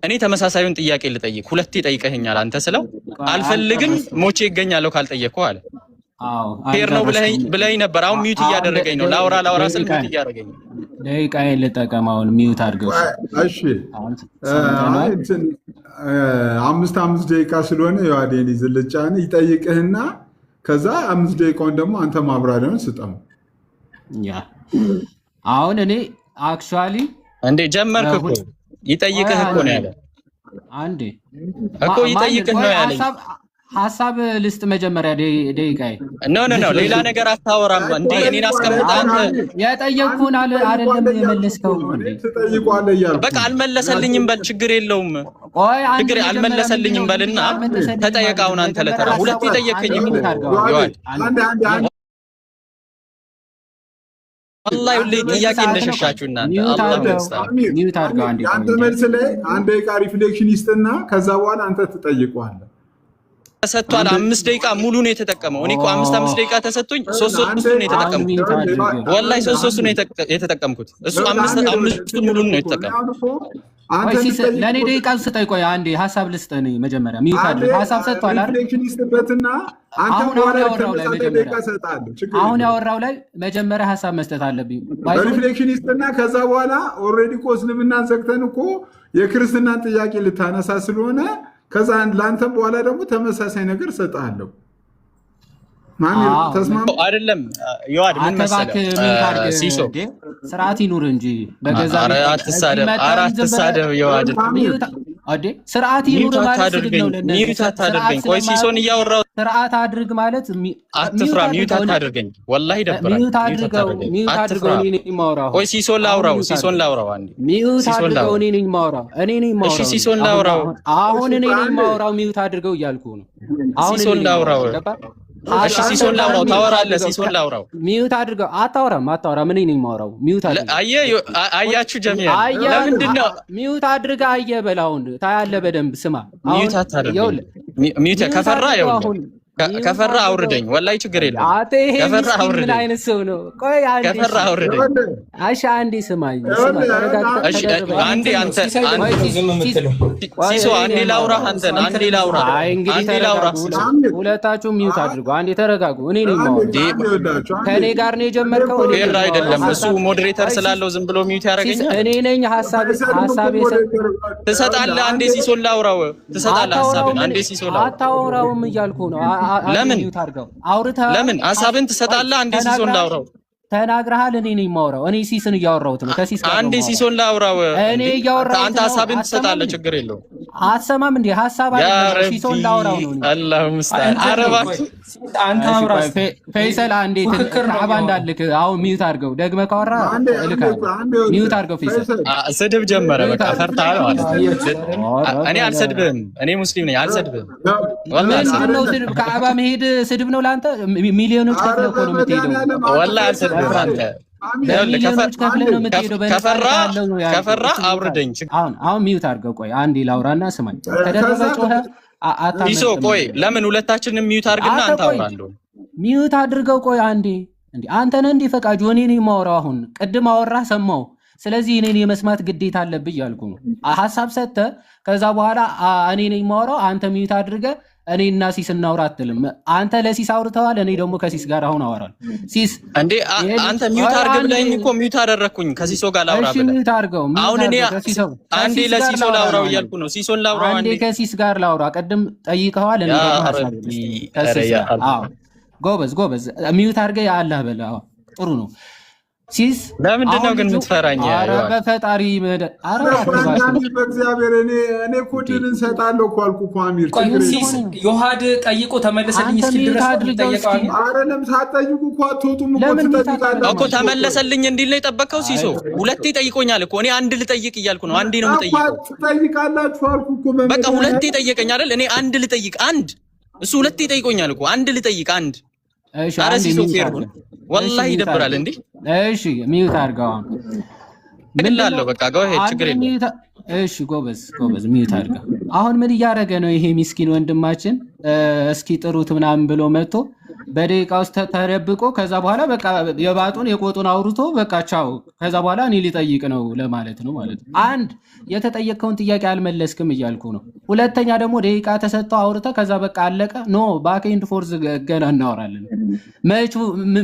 እኔ ተመሳሳዩን ጥያቄ ልጠይቅ። ሁለቴ ጠይቀኸኛል አንተ ስለው አልፈልግም ሞቼ ይገኛለሁ ካልጠየቅኩ አለ። አዎ ፌር ነው ብለኸኝ ነበር። አሁን ሚውት እያደረገኝ ነው። ላውራ ስል ሚውት እያደረገኝ ነው። ደቂቃዬን ልጠቀም አሁን ሚውት አድርገው። እሺ 5 ደቂቃ ስለሆነ የዋዴን ዝልጫን ይጠይቅህና ከዛ 5 ደቂቃውን ደግሞ አንተ ማብራሪያውን ስጠው። ያ አሁን እኔ አክቹአሊ እንዴ ጀመርክ እኮ ይጠይቅህ እኮ ነው ያለ። አንዴ እኮ ይጠይቅህ ነው ያለኝ። ሐሳብ ልስጥ መጀመሪያ ደቂቃዬ። ኖ ሌላ ነገር አታወራም እንዴ? እኔን አስቀምጥ አንተ የጠየቅኩህን አይደለም የመለስከው እንዴ? ትጠይቀዋለህ እያልኩ በቃ አልመለሰልኝም በል ችግር የለውም። ችግር አልመለሰልኝም በልና ተጠየቃውን አንተ ለተራ ሁለት ይጠየቀኝ ይዋል አላህ ይልይ ጥያቄ እንደሸሻችሁ እናንተ አላህ ይመስታል። ሚውት አድርገው አንዴ። አንተ መልስ ላይ አንድ ደቂቃ ሪፍሌክሽን ይስጥና ከዛ በኋላ አንተ ትጠይቀዋለህ። ተሰጥቷል። 5 ደቂቃ ሙሉ ነው የተጠቀመው። እኔ እኮ 5 ደቂቃ ተሰጥቶኝ 3 ነው የተጠቀምኩት። ወላሂ 3 ነው የተጠቀምኩት። እሱ 5 ሙሉ ነው የተጠቀመው። ለኔ ደቂቃ ስጠኝ። ቆይ አንዴ ሐሳብ ልስጥህ። እኔ መጀመሪያ ሚውት አድርግ። ሐሳብ ሰጥቷል አይደል? ሪፍሌክሽን ይስጥበትና አንተ አሁን ያወራው ላይ መጀመሪያ ሐሳብ መስጠት አለብኝ። ሪፍሌክሽን ይስጥና ከዛ በኋላ ኦልሬዲ እኮ እስልምናን ዘግተን እኮ የክርስትናን ጥያቄ ልታነሳ ስለሆነ ከዛ ለአንተ በኋላ ደግሞ ተመሳሳይ ነገር ሰጣለሁ። ማን ተስማማ አይደለም? ይዋድ ምን መሰለህ ሲሶ ስርዓት ይኑር እንጂ በገዛ አትሳደብ። ይዋድ አዴ ስርዓት ይኑር ማለት ነው። ሚውት አታድርገኝ። ቆይ ሲሶን እያወራሁ ስርዓት አድርግ ማለት አትፍራ። ሚውት አታድርገኝ። ወላሂ ደብራል። ሚውት አድርገው እኔ ነኝ የማወራው። ቆይ ሲሶን ላውራው አንዴ። ሚውት አድርገው እኔ ነኝ የማወራው። እሺ ሲሶን ላውራው። አሁን እኔ ነኝ የማወራው። ሚውት አድርገው እያልኩ ነው። አሁን ሲሶን ላውራው። እሺ ሲሶን ላውራው። ታወራለህ? ሲሶን ላውራው። ሚውት አድርገው። አታወራም። እኔ ነኝ የማወራው። ሚውት አድርገው። አያችሁ ጀሚያ ለምንድን ነው ሚውት አድርገህ? አየህ በላውን ታያለህ በደንብ ስማ። ሚውት አታድርገኝ። ሚውት ከፈራ አውርደኝ። ወላሂ ችግር የለም። ከፈራ አውርደኝ። ምን አይነት ሰው ነው? ቆይ አንዴ ከፈራ አውርደኝ። እሺ አንዴ ስማኝ። እሺ አንዴ አንተ ሲሶ አንዴ ላውራ። አንዴ ላውራ። ሁለታችሁ ሚውት አድርጉ። አንዴ ተረጋጉ። እኔ ነኝ የማወራው። ከኔ ጋር ነው የጀመርከው። ፌር አይደለም። እሱ ሞዴሬተር ስላለው ዝም ብሎ ሚውት ያደርገኛል። እኔ ነኝ ሐሳቤ ትሰጣለህ። አንዴ ሲሶን ላውራው። ትሰጣለህ ሐሳብን። አንዴ ሲሶን ላውራው። አታወራውም እያልኩ ነው። ለምን ሐሳብን ትሰጣለህ? አንዴ ሲሶን ላውራው። ተናግረሃል። እኔ ነኝ የማወራው። እኔ ሲስን እያወራሁት ነው። ከሲስ ጋር አንዴ ሲሶን ላውራው። እኔ እያወራሁት አንተ ሐሳብን ትሰጣለህ። ችግር የለውም። አትሰማም እንዴ? ሐሳብ አለ። ሲሶን ላውራው ነው። አላሁ ሙስተዓን። አረባክ አንተ አውራ። ፈይሰል አንዴ ከአባ እንዳልክ አሁን ሚውት አድርገው። ደግመህ ካወራ እልካለሁ። ሚውት አድርገው። ፈይሰል ስድብ ጀመረ። በቃ ፈርተሃል ማለት ነው። እኔ አልሰድብህም። እኔ ሙስሊም ነኝ። አልሰድብህም። ወላሂ አልሰድብህም። ከአባ መሄድ ስድብ ነው ለአንተ? ሚሊዮኖች ከፍለህ እኮ ነው የምትሄደው። ወላሂ አልሰድብህም። አንተ ከፈራ አውርደኝ። አሁን ሚውት አድርገው። ቆይ አንዴ ላውራና ስማኝ። ከደረሰ ጮኸ ይሶ ቆይ ለምን ሁለታችንም ሚውት አድርግና አንተ አውራለሁ። ሚውት አድርገው። ቆይ አንዴ እንዴ አንተ ነህ እንዴ ፈቃጁ? እኔ ነኝ የማወራው። አሁን ቅድም አወራህ ሰማው። ስለዚህ እኔን የመስማት ግዴታ አለብኝ እያልኩ ነው። ሐሳብ ሰጥተህ ከዛ በኋላ እኔ ነኝ የማወራው። አንተ ሚውት አድርገህ እኔና ሲስ እናውራ አትልም። አንተ ለሲስ አውርተዋል። እኔ ደግሞ ከሲስ ጋር አሁን አወራለሁ። ሲስ እንዴ አንተ ሚውት አድርግ ብለኸኝ እኮ ሚውት አደረኩኝ። ከሲሶ ጋር ላውራ ብለህ ሚውት አድርገው። አሁን እኔ አንዴ ለሲሶ ላውራው እያልኩ ነው። ሲሶን ላውራው አንዴ ከሲስ ጋር ላውራ። ቅድም ጠይቀዋል። እኔ ጎበዝ ሚውት አድርገህ አላህ በል። ጥሩ ነው። ሲስ ለምንድን ነው ግን የምትፈራኝ? ኧረ በፈጣሪ በእግዚአብሔር እኔ እኮ ድል እንሰጣለሁ እኮ አልኩ እኮ አሚር። ሲስ ዮሐድ ጠይቆ ተመለሰልኝ እስኪ ድረስ ጠይቀዋል። አይደለም ሳትጠይቁ እኮ አትወጡም እኮ ትጠይቃላችሁ እኮ። ተመለሰልኝ እንዲል ነው የጠበቀው ሲሶ? ሁለቴ ጠይቆኛል እኮ። እኔ አንድ ልጠይቅ እያልኩ ነው። አንዴ ነው የምጠይቀው። ትጠይቃላችሁ አልኩ እኮ። በቃ ሁለቴ ጠየቀኝ አይደል? እኔ አንድ ልጠይቅ አንድ። እሱ ሁለቴ ጠይቆኛል እኮ። አንድ ልጠይቅ አንድ። ኧረ ሲሶ ፌር ነው ወላሂ ይደብራል እንዴ። እሺ ሚውት አድርገው። ምን ላለው በቃ ጋው ሄድ ችግር የለም። እሺ ጎበዝ ሚውት አድርገው። አሁን ምን እያደረገ ነው ይሄ ሚስኪን ወንድማችን? እስኪ ጥሩት ምናምን ብሎ መጥቶ በደቂቃ ውስጥ ተደብቆ ከዛ በኋላ በቃ የባጡን የቆጡን አውርቶ በቃ ቻው፣ ከዛ በኋላ እኔ ሊጠይቅ ነው ለማለት ነው ማለት ነው። አንድ የተጠየቀውን ጥያቄ አልመለስክም እያልኩ ነው። ሁለተኛ ደግሞ ደቂቃ ተሰጥተው አውርተ ከዛ በቃ አለቀ። ኖ ባክ ኤንድ ፎርዝ ገና እናወራለን። መቹ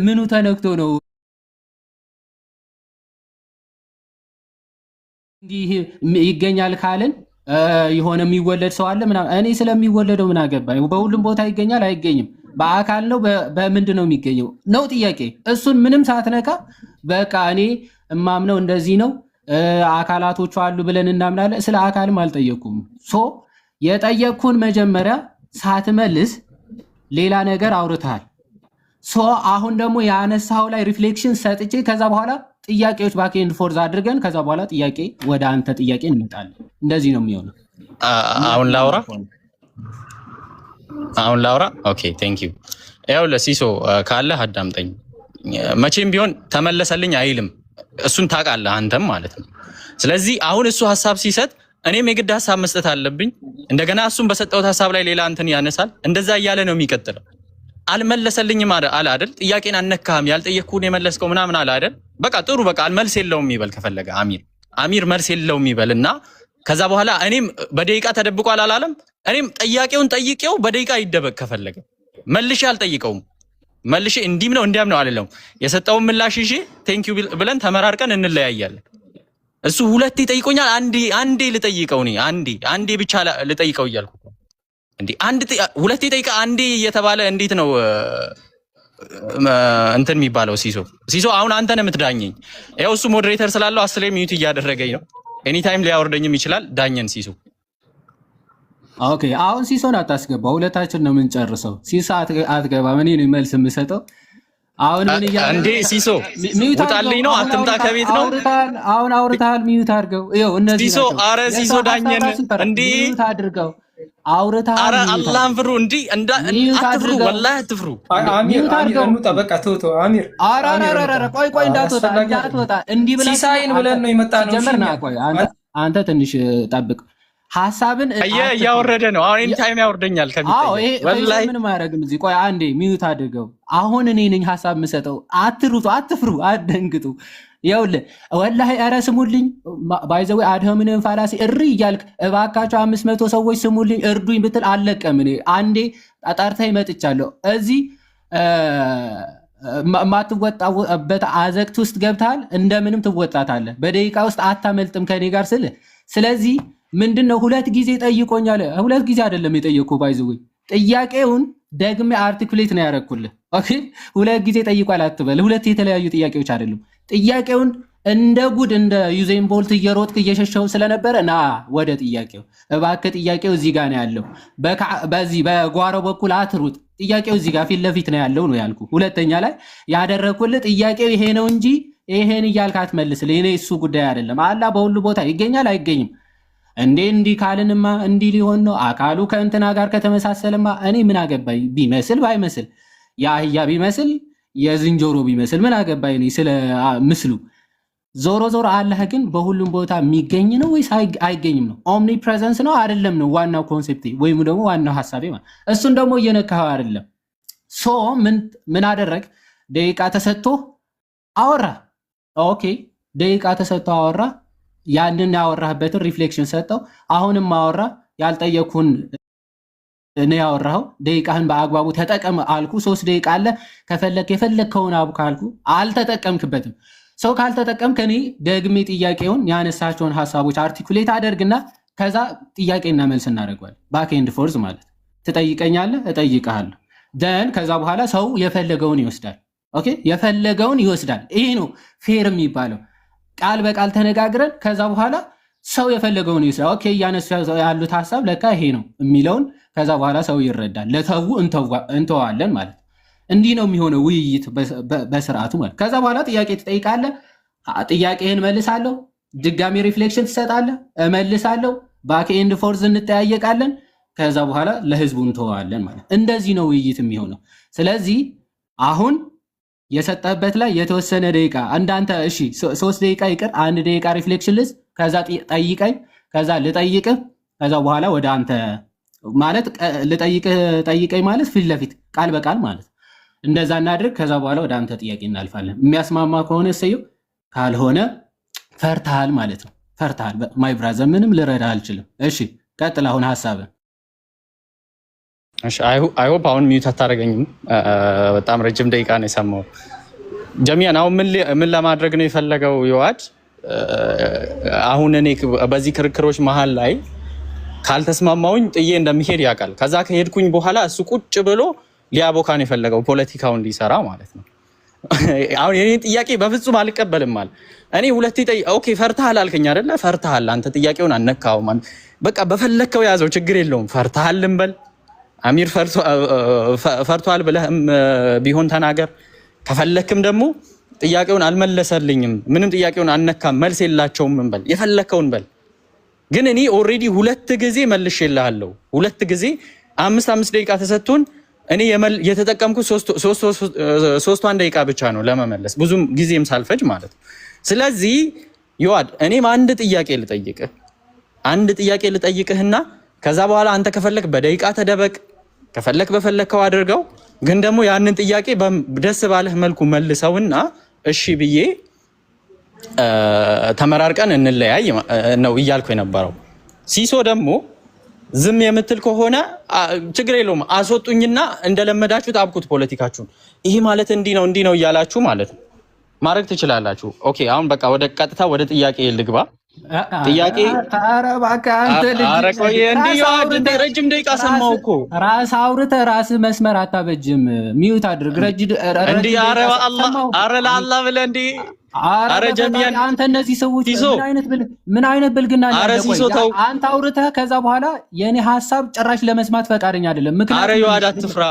ምኑ ተነክቶ ነው እንዲህ ይገኛል ካልን የሆነ የሚወለድ ሰው አለ ምናምን። እኔ ስለሚወለደው ምን አገባኝ? በሁሉም ቦታ ይገኛል አይገኝም? በአካል ነው በምንድን ነው የሚገኘው ነው ጥያቄ። እሱን ምንም ሳትነካ በቃ እኔ እማምነው እንደዚህ ነው አካላቶቹ አሉ ብለን እናምናለን። ስለ አካልም አልጠየኩም። ሶ የጠየቅኩን መጀመሪያ ሳትመልስ ሌላ ነገር አውርተሃል። ሶ አሁን ደግሞ ያነሳው ላይ ሪፍሌክሽን ሰጥቼ ከዛ በኋላ ጥያቄዎች ባክ ኤንድ ፎርዝ አድርገን ከዛ በኋላ ጥያቄ ወደ አንተ ጥያቄ እንመጣለን። እንደዚህ ነው የሚሆነው። አሁን ላውራ። ኦኬ ቴንክ ዩ። ያው ለሲሶ ካለ አዳምጠኝ። መቼም ቢሆን ተመለሰልኝ አይልም። እሱን ታውቃለህ አንተም ማለት ነው። ስለዚህ አሁን እሱ ሀሳብ ሲሰጥ እኔም የግድ ሀሳብ መስጠት አለብኝ። እንደገና እሱም በሰጠውት ሀሳብ ላይ ሌላ እንትን ያነሳል። እንደዛ እያለ ነው የሚቀጥለው። አልመለሰልኝም አለ አይደል? ጥያቄን አነካህም፣ ያልጠየቅኩህን የመለስከው ምናምን አለ አይደል? በቃ ጥሩ በቃ መልስ የለውም ይበል ከፈለገ አሚር መልስ የለውም ይበል እና ከዛ በኋላ እኔም በደቂቃ ተደብቋል አላለም። እኔም ጥያቄውን ጠይቄው በደቂቃ ይደበቅ ከፈለገ መልሼ አልጠይቀውም። መልሼ እንዲህም ነው እንዲያም ነው አልለውም። የሰጠውን ምላሽ ይዤ ቴንክ ዩ ብለን ተመራርቀን እንለያያለን። እሱ ሁለቴ ጠይቆኛል። አንዴ ልጠይቀው እኔ አንዴ ብቻ ልጠይቀው እያልኩ እንዴ ሁለቴ ጠይቃ አንዴ እየተባለ እንዴት ነው እንትን የሚባለው? ሲሶ አሁን አንተ ነህ የምትዳኘኝ። ያው እሱ ሞዴሬተር ስላለው 10 ሚኒት እያደረገኝ ነው። ኤኒ ታይም ሊያወርደኝም ይችላል። ዳኘን ሲሶ። ኦኬ አሁን ሲሶን አታስገባ፣ ሁለታችን ነው የምንጨርሰው። ሲሶ አትገባም፣ እኔ ነኝ መልስ የምሰጠው። አሁን ምን ይያለ እንዴ ሲሶ ውጣልኝ ነው አትምጣ ከቤት ነው። አሁን አውርተሃል፣ ሚዩት አድርገው። ይኸው እነዚህ ሲሶ አረ ሲሶ ዳኘን እንዴ ሚዩት አድርገው። አውርተሃል። አረ አላህን ፍሩ እንዴ አትፍሩ፣ ወላሂ አትፍሩ። አሚር እንውጣ በቃ ተውቶ አሚር። አረ ቆይ እንዳትወጣ እንዲህ ብለን ሲሳይን ብለን ነው የመጣነው። ጀመርና ቆይ አንተ ትንሽ ጠብቅ። ሐሳብን እያወረደ ነው አሁን። ኤኒ ታይም ያወርደኛል ከሚጠይቅ ወላሂ ምንም አያደርግም። እዚህ ቆይ አንዴ ሚዩት አድርገው። አሁን እኔ ነኝ ሐሳብ የምሰጠው። አትሩጡ፣ አትፍሩ፣ አትደንግጡ። ይኸውልህ ወላሂ ኧረ ስሙልኝ። ባይ ዘ ወይ አድህምንም ፋላሲ እሪ እያልክ እባካቸው 500 ሰዎች ስሙልኝ እርዱኝ ብትል አልለቀም። እኔ አንዴ ጠርተኸኝ መጥቻለሁ። እዚህ ማትወጣበት አዘቅት ውስጥ ገብተሃል። እንደምንም ትወጣታለህ። በደቂቃ ውስጥ አታመልጥም ከኔ ጋር ስልህ። ስለዚህ ምንድነው ሁለት ጊዜ ጠይቆኛል። ሁለት ጊዜ አይደለም የጠየቅኩህ። ባይ ዘ ወይ ጥያቄውን ደግሜ አርቲኩሌት ነው ያደረኩልህ። ኦኬ ሁለት ጊዜ ጠይቋል አትበል። ሁለት የተለያዩ ጥያቄዎች አይደሉም። ጥያቄውን እንደ ጉድ እንደ ዩዜን ቦልት እየሮጥክ እየሸሸው ስለነበረ ና ወደ ጥያቄው እባክህ። ጥያቄው እዚህ ጋር ነው ያለው። በዚህ በጓሮ በኩል አትሩጥ። ጥያቄው እዚህ ጋር ፊት ለፊት ነው ያለው ነው ያልኩ። ሁለተኛ ላይ ያደረኩልህ ጥያቄው ይሄ ነው እንጂ ይሄን እያልክ አትመልስልህ። እኔ እሱ ጉዳይ አይደለም። አላህ በሁሉ ቦታ ይገኛል አይገኝም እንዴ? እንዲህ ካልንማ እንዲህ ሊሆን ነው። አካሉ ከእንትና ጋር ከተመሳሰለማ እኔ ምን አገባኝ? ቢመስል ባይመስል የአህያ ቢመስል የዝንጀሮ ቢመስል ምን አገባኝ እኔ ስለ ምስሉ። ዞሮ አላህ ግን በሁሉም ቦታ የሚገኝ ነው ወይስ አይገኝም ነው? ኦምኒ ፕሬዘንስ ነው አይደለም ነው ዋናው ኮንሴፕት ወይም ደግሞ ዋናው ሐሳቤ ማለት። እሱን ደግሞ እየነካኸው አይደለም። ሶ ምን አደረግ? ደቂቃ ተሰጥቶ አወራ። ኦኬ ደቂቃ ተሰጥቶ አወራ። ያንን ያወራህበትን ሪፍሌክሽን ሰጠው። አሁንም አወራ። ያልጠየኩን እኔ ያወራው ደቂቃህን በአግባቡ ተጠቀም አልኩ። 3 ደቂቃ አለ ከፈለክ የፈለከውን አብካ አልኩ። አልተጠቀምክበትም። ሰው ካልተጠቀምክ እኔ ደግሜ ጥያቄውን ያነሳቸውን ሐሳቦች አርቲኩሌት አደርግና ከዛ ጥያቄና መልስ እናደርገዋለን። ባክ ኤንድ ፎርዝ ማለት ትጠይቀኛለህ፣ እጠይቅሃለሁ። ደን ከዛ በኋላ ሰው የፈለገውን ይወስዳል። ኦኬ የፈለገውን ይወስዳል። ይሄ ነው ፌር የሚባለው። ቃል በቃል ተነጋግረን ከዛ በኋላ ሰው የፈለገውን ይወስዳል። ኦኬ እያነሱ ያሉት ሐሳብ ለካ ይሄ ነው የሚለውን ከዛ በኋላ ሰው ይረዳል። ለተው እንተዋለን ማለት እንዲህ ነው የሚሆነው ውይይት በስርዓቱ ማለት። ከዛ በኋላ ጥያቄ ትጠይቃለህ፣ ጥያቄህን መልሳለሁ፣ ድጋሚ ሪፍሌክሽን ትሰጣለህ፣ እመልሳለሁ፣ ባክ ኤንድ ፎርዝ እንጠያየቃለን። ከዛ በኋላ ለህዝቡ እንተዋለን ማለት። እንደዚህ ነው ውይይት የሚሆነው። ስለዚህ አሁን የሰጠበት ላይ የተወሰነ ደቂቃ እንዳንተ እሺ 3 ደቂቃ ይቅር 1 ደቂቃ ሪፍሌክሽን ልስ ከዛ ጠይቀኝ፣ ከዛ ልጠይቅህ፣ ከዛ በኋላ ወደ አንተ ማለት ልጠይቀኝ ማለት ፊት ለፊት ቃል በቃል ማለት እንደዛ እናድርግ። ከዛ በኋላ ወደ አንተ ጥያቄ እናልፋለን። የሚያስማማ ከሆነ እሰየው፣ ካልሆነ ፈርተሃል ማለት ነው። ፈርተሃል ማይ ብራዘር፣ ምንም ልረዳ አልችልም። እሺ ቀጥል አሁን ሐሳብን። እሺ አይ ሆፕ አሁን ሚዩት አታደርገኝም። በጣም ረጅም ደቂቃ ነው የሰማው። ጀሚያን አሁን ምን ለማድረግ ነው የፈለገው ዮሐድ? አሁን እኔ በዚህ ክርክሮች መሀል ላይ ካልተስማማውኝ ጥዬ እንደሚሄድ ያውቃል። ከዛ ከሄድኩኝ በኋላ እሱ ቁጭ ብሎ ሊያቦካ ነው የፈለገው ፖለቲካውን እንዲሰራ ማለት ነው። አሁን የኔ ጥያቄ በፍጹም አልቀበልም አለ። እኔ ሁለቴ ኦኬ ፈርተሃል አልከኝ አይደለ? ፈርተሃል አንተ ጥያቄውን አነካውም። በቃ በፈለከው ያዘው ችግር የለውም። ፈርተሃል እንበል አሚር ፈርቷል ብለህ ቢሆን ተናገር። ከፈለክም ደግሞ ጥያቄውን አልመለሰልኝም ምንም ጥያቄውን አነካም መልስ የላቸውም እንበል፣ የፈለከውን በል። ግን እኔ ኦሬዲ ሁለት ጊዜ መልሼልሃለሁ። ሁለት ጊዜ 5 ደቂቃ ተሰጥቶን እኔ የተጠቀምኩት 3 ደቂቃ ብቻ ነው ለመመለስ ብዙም ጊዜም ሳልፈጅ ማለት ነው። ስለዚህ ዮሐድ እኔም አንድ ጥያቄ ልጠይቅህና ከዛ በኋላ አንተ ከፈለክ በደቂቃ ተደበቅ፣ ከፈለክ በፈለከው አድርገው። ግን ደግሞ ያንን ጥያቄ ደስ ባለህ መልኩ መልሰውና እሺ ብዬ ተመራርቀን እንለያይ ነው እያልኩ የነበረው። ሲሶ ደግሞ ዝም የምትል ከሆነ ችግር የለውም፣ አስወጡኝና እንደለመዳችሁት አብቁት ፖለቲካችሁን። ይሄ ማለት እንዲህ ነው እያላችሁ ማለት ነው ማድረግ ትችላላችሁ። ኦኬ አሁን በቃ ወደ ቀጥታ ወደ ጥያቄ ልግባ። ጥያቄ ረጅም ደቂቃ ሰማሁ እኮ። ራስ አውርተህ ራስ መስመር አታበጅም። ሚዩት አድርግ። እንዲህ ኧረ ለአላህ ብለህ እንዲህ አረ ጀሚያን አንተ እነዚህ ሰዎች ምን አይነት ብልግና ነው? አንተ አውርተህ ከዛ በኋላ የኔ ሐሳብ ጭራሽ ለመስማት ፈቃደኛ አይደለም። አረ ዮሐድ አትፍራ፣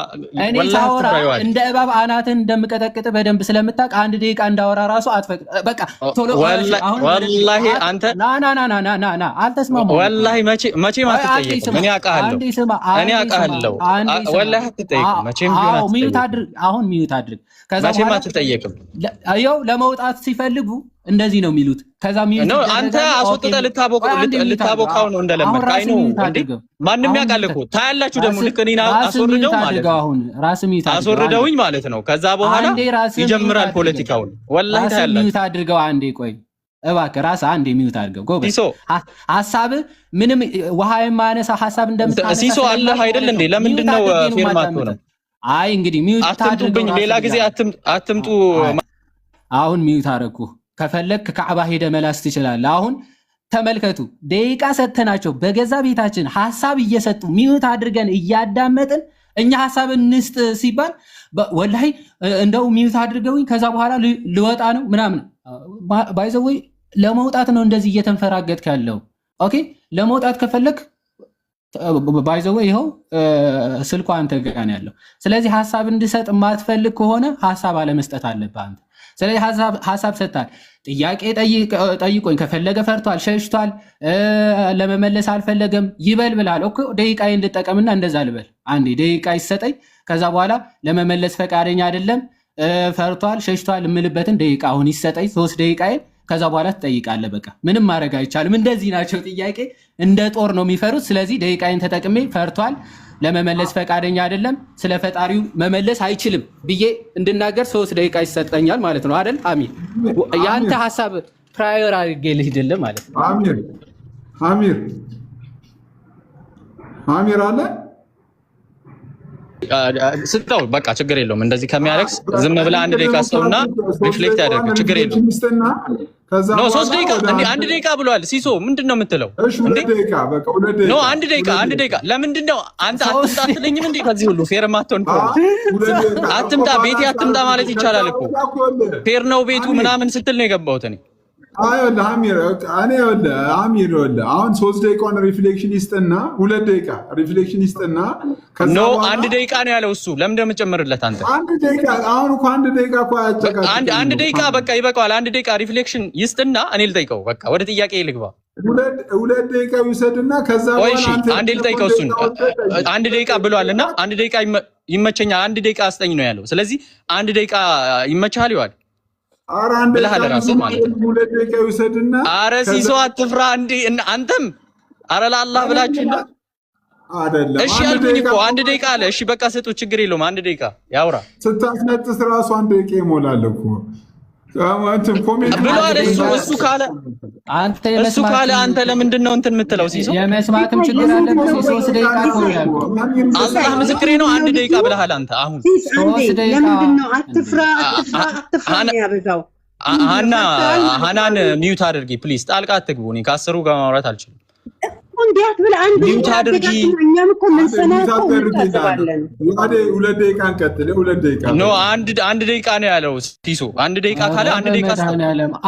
እኔ ሳወራ እንደ እባብ አናትን እንደምቀጠቅጥ በደንብ ስለምታውቅ 1 ደቂቃ እንዳወራ ራሱ አትፈቅድ። በቃ ቶሎ ወላሂ አንተ ና አልተስማማም። ወላሂ መቼም አትጠየቅም። እኔ አውቃለሁ ወላሂ አትጠየቅም። መቼም ቢሆን አትጠየቅም። ሚዩት አድርግ። ከዛ መቼም አትጠየቅም። ያው ለመውጣት ሲፈልጉ እንደዚህ ነው የሚሉት። ከዛ ሚዩት ነው አንተ አስወጥተህ ልታቦካው ነው እንደለመድክ። አይ ነው እንዴ ማንንም ያውቃል እኮ ታያላችሁ። ደግሞ ልክ እኔን አስወርደው ማለት ነው አሁን ራስ ሚዩት አስወርደውኝ ማለት ነው። ከዛ በኋላ ይጀምራል ፖለቲካውን። ወላሂ ታያላችሁ። ሚዩት አድርገው አንዴ ቆይ እባክህ ራስ አንዴ ሚዩት አድርገው ጎበዝ። ሐሳብ ምንም ውሃ የማነሳ ሐሳብ እንደምታነሳ ሲሶ አለ አይደል እንዴ? ለምንድን ነው ፌርማቶ ነው? አይ እንግዲህ ሚዩት አትምጡብኝ፣ ሌላ ጊዜ አትምጡ። አሁን ሚዩት አደረኩ። ከፈለክ ከዓባ ሄደ መላስ ትችላለህ። አሁን ተመልከቱ፣ ደቂቃ ሰጥተናቸው በገዛ ቤታችን ሐሳብ እየሰጡ ሚዩት አድርገን እያዳመጥን እኛ ሐሳብ እንስጥ ሲባል ወላሂ እንደው ሚዩት አድርገውኝ ከዛ በኋላ ልወጣ ነው ምናምን ባይዘው ለመውጣት ነው እንደዚህ እየተንፈራገጥክ ያለው። ኦኬ ለመውጣት ከፈለክ ባይዘው ይኸው ስልኳ አንተ ጋር ነው ያለው። ስለዚህ ሐሳብ እንድሰጥ የማትፈልግ ከሆነ ሐሳብ አለመስጠት አለብህ አንተ። ስለዚህ ሐሳብ ሰጥታል። ጥያቄ ጠይቆኝ ከፈለገ ፈርቷል፣ ሸሽቷል፣ ለመመለስ አልፈለገም ይበል ብላል። ኦኬ ደቂቃዬን ልጠቀምና እንደዛ ልበል። አንዴ ደቂቃ ይሰጠኝ። ከዛ በኋላ ለመመለስ ፈቃደኛ አይደለም፣ ፈርቷል፣ ሸሽቷል የምልበትን ደቂቃ አሁን ይሰጠኝ 3 ደቂቃዬን። ከዛ በኋላ ትጠይቃለህ። በቃ ምንም ማድረግ አይቻልም። እንደዚህ ናቸው ጥያቄ፣ እንደ ጦር ነው የሚፈሩት። ስለዚህ ደቂቃዬን ተጠቅሜ ፈርቷል፣ ለመመለስ ፈቃደኛ አይደለም፣ ስለ ፈጣሪው መመለስ አይችልም ብዬ እንድናገር 3 ደቂቃ ይሰጠኛል ማለት ነው አይደል? አሚር ያንተ ሐሳብ ፕራዮር አድርጌ ልሂድልህ ማለት ነው። አሚር አለ ስጠው በቃ ችግር የለውም። እንደዚህ ከሚያለቅስ ዝም ብለህ 1 ደቂቃ ሰውና ሪፍሌክት ያደርግ ችግር የለውም። ነው 3 ደቂቃ እንዴ 1 ደቂቃ ብሏል ሲሶ። ምንድነው የምትለው እንዴ? ነው 1 ደቂቃ ለምንድን ነው አንተ አትምጣትልኝም እንዴ? ከዚህ ሁሉ ፌር ማተውን አትምጣ፣ ቤቴ አትምጣ ማለት ይቻላል እኮ። ፌር ነው ቤቱ ምናምን ስትል ነው የገባሁት እኔ። አይወለ አሚር አሁን 3 ደቂቃውን ሪፍሌክሽን ይስጥና 2 ደቂቃ ሪፍሌክሽን ይስጥና ኖ 1 ደቂቃ ነው ያለው እሱ። ለምን እንደምጨምርለት አንተ 1 ደቂቃ አሁን እኮ 1 ደቂቃ እኮ አያጨቃጭም። 1 ደቂቃ በቃ ይበቃዋል። 1 ደቂቃ ሪፍሌክሽን ይስጥና እኔ ልጠይቀው። በቃ ወደ ጥያቄ ልግባ። 2 ደቂቃ ይውሰድና ከዛ በኋላ አንተ አንዴ ልጠይቀው እሱን 1 ደቂቃ ብሏልና 1 ደቂቃ ይመቸኛል። 1 ደቂቃ አስጠኝ ነው ያለው። ስለዚህ 1 ደቂቃ ይመቻል ይዋል ብለሃል እራስህ ማለት ነው። 2 ደቂቃ ይውሰድና አረ ሲሶ አትፍራ እንዴ አንተም። አረ ለአላህ ብላችሁ አይደለም። እሺ ያልኩኝ እኮ 1 ደቂቃ አለ። እሺ በቃ ስጡ፣ ችግር የለውም። 1 ደቂቃ ያውራ። ስታስነጥስ ራሱ 1 ደቂቃ ይሞላል እኮ ብሏል። እሱ ካለ አንተ ለምንድን ነው እንትን የምትለው? ሲሶ የመስማትም ችግር አለበት። 3 ደቂቃ ነው ያልኩት። አላህ ምስክሬ ነው። 1 ደቂቃ ብለሃል አንተ። አሁን 3 ደቂቃ ለምንድን ነው አትፍራ ያበዛው? ሀናን ሚዩት አድርጊ ፕሊዝ። ጣልቃ አትግቡ። እኔ ከ10ሩ ጋር ማውራት አልችልም። እንዴት ብለህ አንድ ሚዩት አድርጊ። እኛም እኮ እንሰናከው እንታዘባለን። 2 ደቂቃ እንቀጥል። 2 ደቂቃ ኖ 1 ደቂቃ ነው ያለው ሲሶ። 1 ደቂቃ ካለ 1 ደቂቃ ሰው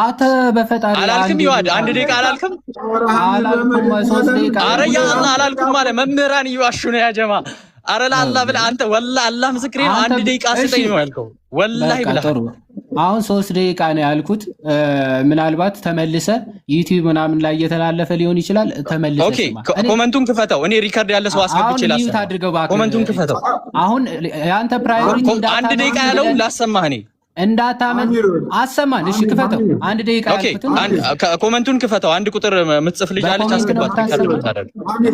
አተ በፈጣሪ አላልክም? ይዋድ 1 ደቂቃ አላልክም? አረ ያ አላህ አላልኩም ማለት መምህራን እየዋሹ ነው ያ ጀማ። አረ ለአላህ ብለህ አንተ ወላሂ አላህ ምስክሬ ነው 1 ደቂቃ ስጠኝ ነው ያልከው። ወላሂ ብለህ አሁን 3 ደቂቃ ነው ያልኩት። ምናልባት ተመልሰ ዩቲዩብ ምናምን ላይ እየተላለፈ ሊሆን ይችላል። ተመልሰ ኦኬ፣ ኮመንቱን ክፈተው። እኔ ሪከርድ ያለ ሰው አስገብቼ ላሰማ። ኮመንቱን ክፈተው። አሁን ያንተ ፕራዮሪቲ 1 ደቂቃ ያለው ላሰማህ እኔ እንዳታመን አሰማን። እሺ ክፈተው። 1 ደቂቃ ያልኩት ኮመንቱን ክፈተው። 1 ቁጥር የምትጽፍ ልጅ አለች፣ አስገባት። ሪከርድ ታደርግ። አሚር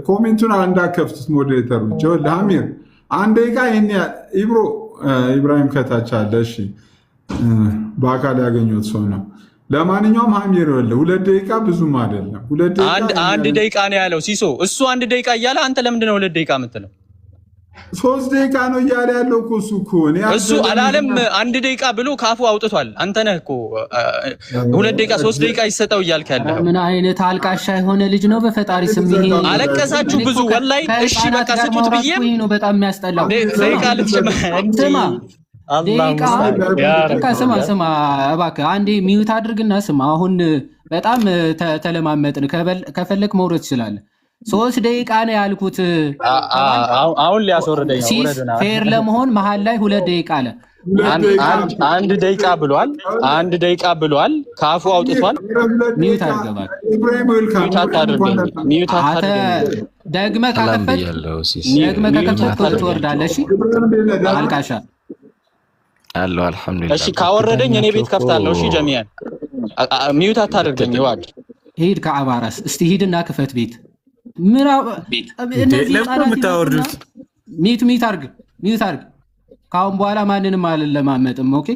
ኮሜንቱን እንዳከፍቱት ሞዴሬተሮች። ይኸውልህ አሚር 1 ደቂቃ ይሄን ኢብሮ ኢብራሂም ከታች አለ። እሺ በአካል ያገኘሁት ሰው ነው። ለማንኛውም አሚር ይኸውልህ 2 ደቂቃ ብዙም አይደለም። 1 ደቂቃ ነው ያለው ሲሶ። እሱ 1 ደቂቃ እያለ አንተ ለምንድን ነው 2 ደቂቃ የምትለው? 3 ደቂቃ ነው እያለ ያለው እኮ እሱ እኮ እሱ አላለም። 1 ደቂቃ ብሎ ካፉ አውጥቷል። አንተ ነህ እኮ 2 ደቂቃ 3 ደቂቃ ይሰጠው እያልክ ያለህ። ምን አይነት አልቃሻ የሆነ ልጅ ነው በፈጣሪ ስም። ይሄ አለቀሳችሁ ብዙ ወላሂ። እሺ በቃ ስጡት ብዬ ነው። በጣም የሚያስጠላው ደቂቃ ልትጀምር ስማ እባክህ አንዴ ሚዩት አድርግና ስማ። አሁን በጣም ተለማመጥን። ከፈለክ መውረድ ትችላለህ። 3 ደቂቃ ነው ያልኩት። አሁን ሊያስወርደኝ ነው። ፌር ለመሆን መሀል ላይ 2 ደቂቃ አለ። 1 ደቂቃ ብሏል። 1 ደቂቃ ብሏል። ካፉ አውጥቷል። ሚዩት አድርገባል። ሚዩት ደግመህ ከከፈትክ ትወርዳለህ። እሺ አልቃሻ አለው አልሐምዱሊላህ። እሺ ካወረደኝ እኔ ቤት ከፍታለሁ። እሺ ጀሚያን ሚዩት አታደርገኝ። ይዋድ ሂድ ከአባራስ እስቲ ሂድና ክፈት ቤት። ሚዩት አርግ። ከአሁን በኋላ ማንንም አልለማመጥም። ኦኬ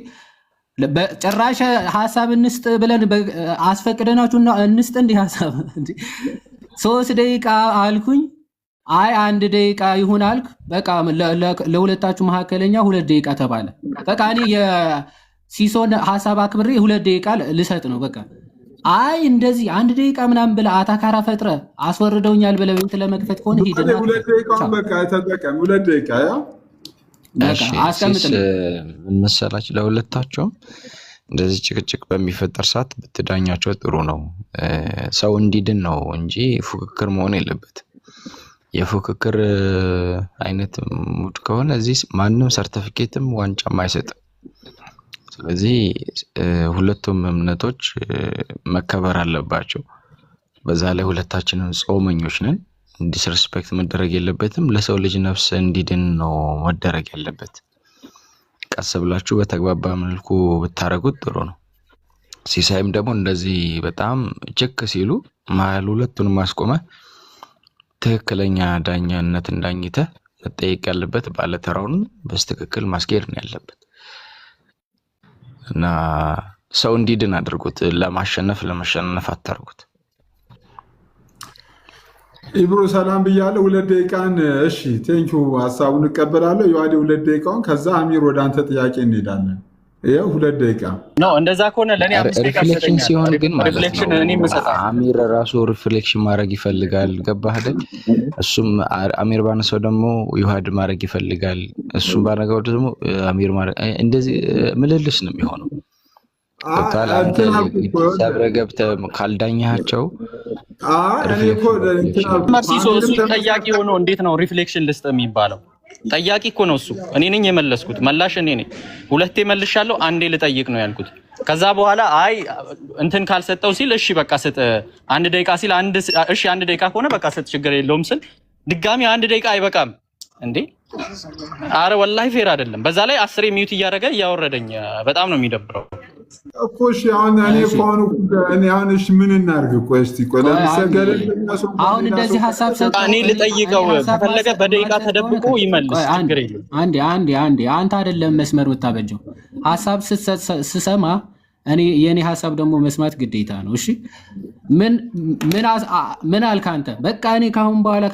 ጭራሽ ሀሳብ እንስጥ ብለን አስፈቅደናችሁ እንስጥ። እንዲህ ሀሳብ 3 ደቂቃ አልኩኝ። አይ 1 ደቂቃ ይሁን አልክ። በቃ ለሁለታችሁ መካከለኛ 2 ደቂቃ ተባለ። በቃ እኔ የሲሶን ሀሳብ አክብሬ 2 ደቂቃ ልሰጥ ነው በቃ። አይ እንደዚህ 1 ደቂቃ ምናምን ብለህ አታካራ ፈጥረ አስወርደውኛል ብለህ ቤት ለመክፈት ከሆነ ሂድና 2 ደቂቃ በቃ ተጠቀም። 2 ደቂቃ ያ እሺ ምን መሰላችሁ፣ ለሁለታቸውም እንደዚህ ጭቅጭቅ በሚፈጠር ሰዓት ብትዳኛቸው ጥሩ ነው። ሰው እንዲድን ነው እንጂ ፉክክር መሆን የለበትም። የፉክክር አይነት ሙድ ከሆነ እዚህ ማንም ሰርቲፊኬትም ዋንጫም አይሰጥም። ስለዚህ ሁለቱም እምነቶች መከበር አለባቸው። በዛ ላይ ሁለታችንም ጾመኞች ነን። ዲስሪስፔክት መደረግ የለበትም። ለሰው ልጅ ነፍስ እንዲድን ነው መደረግ ያለበት። ቀስ ብላችሁ በተግባባ መልኩ ብታረጉት ጥሩ ነው። ሲሳይም ደግሞ እንደዚህ በጣም ጭክ ሲሉ መሀል ሁለቱንም ማስቆመ ትክክለኛ ዳኛነት እንዳኝተ መጠየቅ ያለበት ባለተራውን በስትክክል ማስኬድ ነው ያለበት እና ሰው እንዲድን አድርጉት። ለመሸነፍ አታርጉት። ኢብሮ ሰላም ብያለሁ። 2 ደቂቃን እሺ ቴንኪው ሀሳቡን እቀበላለሁ። የዋዴ 2 ደቂቃውን ከዛ አሚር ወደ አንተ ጥያቄ እንሄዳለን። ይኸው 2 ደቂቃ ነው። እንደዛ ከሆነ ለኔ 5 ደቂቃ ሪፍሌክሽን ሲሆን ግን ማለት ሪፍሌክሽን እኔ መሰጣለሁ። አሚር ራሱ ሪፍሌክሽን ማድረግ ይፈልጋል። ገባህ አይደል? እሱም አሚር ባነሰው ደግሞ ይዋድ ማድረግ ይፈልጋል። እሱም ባነገው ደግሞ አሚር ማድረግ እንደዚህ ምልልስ ነው የሚሆነው። ሰብረ ገብተህ ካልዳኛቸው እሱ ጠያቂ ሆኖ እንዴት ነው ሪፍሌክሽን ልስጥ የሚባለው? ጠያቂ እኮ ነው እሱ። እኔ ነኝ የመለስኩት፣ መላሽ እኔ ነኝ። 2 መልሻለሁ፣ 1 ልጠይቅ ነው ያልኩት። ከዛ በኋላ አይ እንትን ካልሰጠው ሲል እሺ በቃ ስጥ 1 ደቂቃ ሲል እሺ 1 ደቂቃ ከሆነ በቃ ስጥ ችግር የለውም ስል ድጋሚ 1 ደቂቃ አይበቃም እንዴ? አረ ወላሂ ፌር አይደለም። በዛ ላይ 10 ሚዩት እያደረገ እያወረደኝ በጣም ነው የሚደብረው። እኮ እሺ አሁን እኔ አሁን እሺ ምን እናድርግ? ቆይ እስቲ ቆይ ለምሰገደ አሁን እንደዚህ ሐሳብ ሰጠ እኔ ልጠይቀው ከፈለገ በደቂቃ ተደብቆ ይመልስ ችግር የለም። አንዴ አንተ አይደለም መስመር ብታበጀው ሐሳብ ስሰማ እኔ የኔ ሐሳብ ደግሞ መስማት ግዴታ ነው። እሺ ምን አልክ አንተ? በቃ እኔ ካሁን በኋላ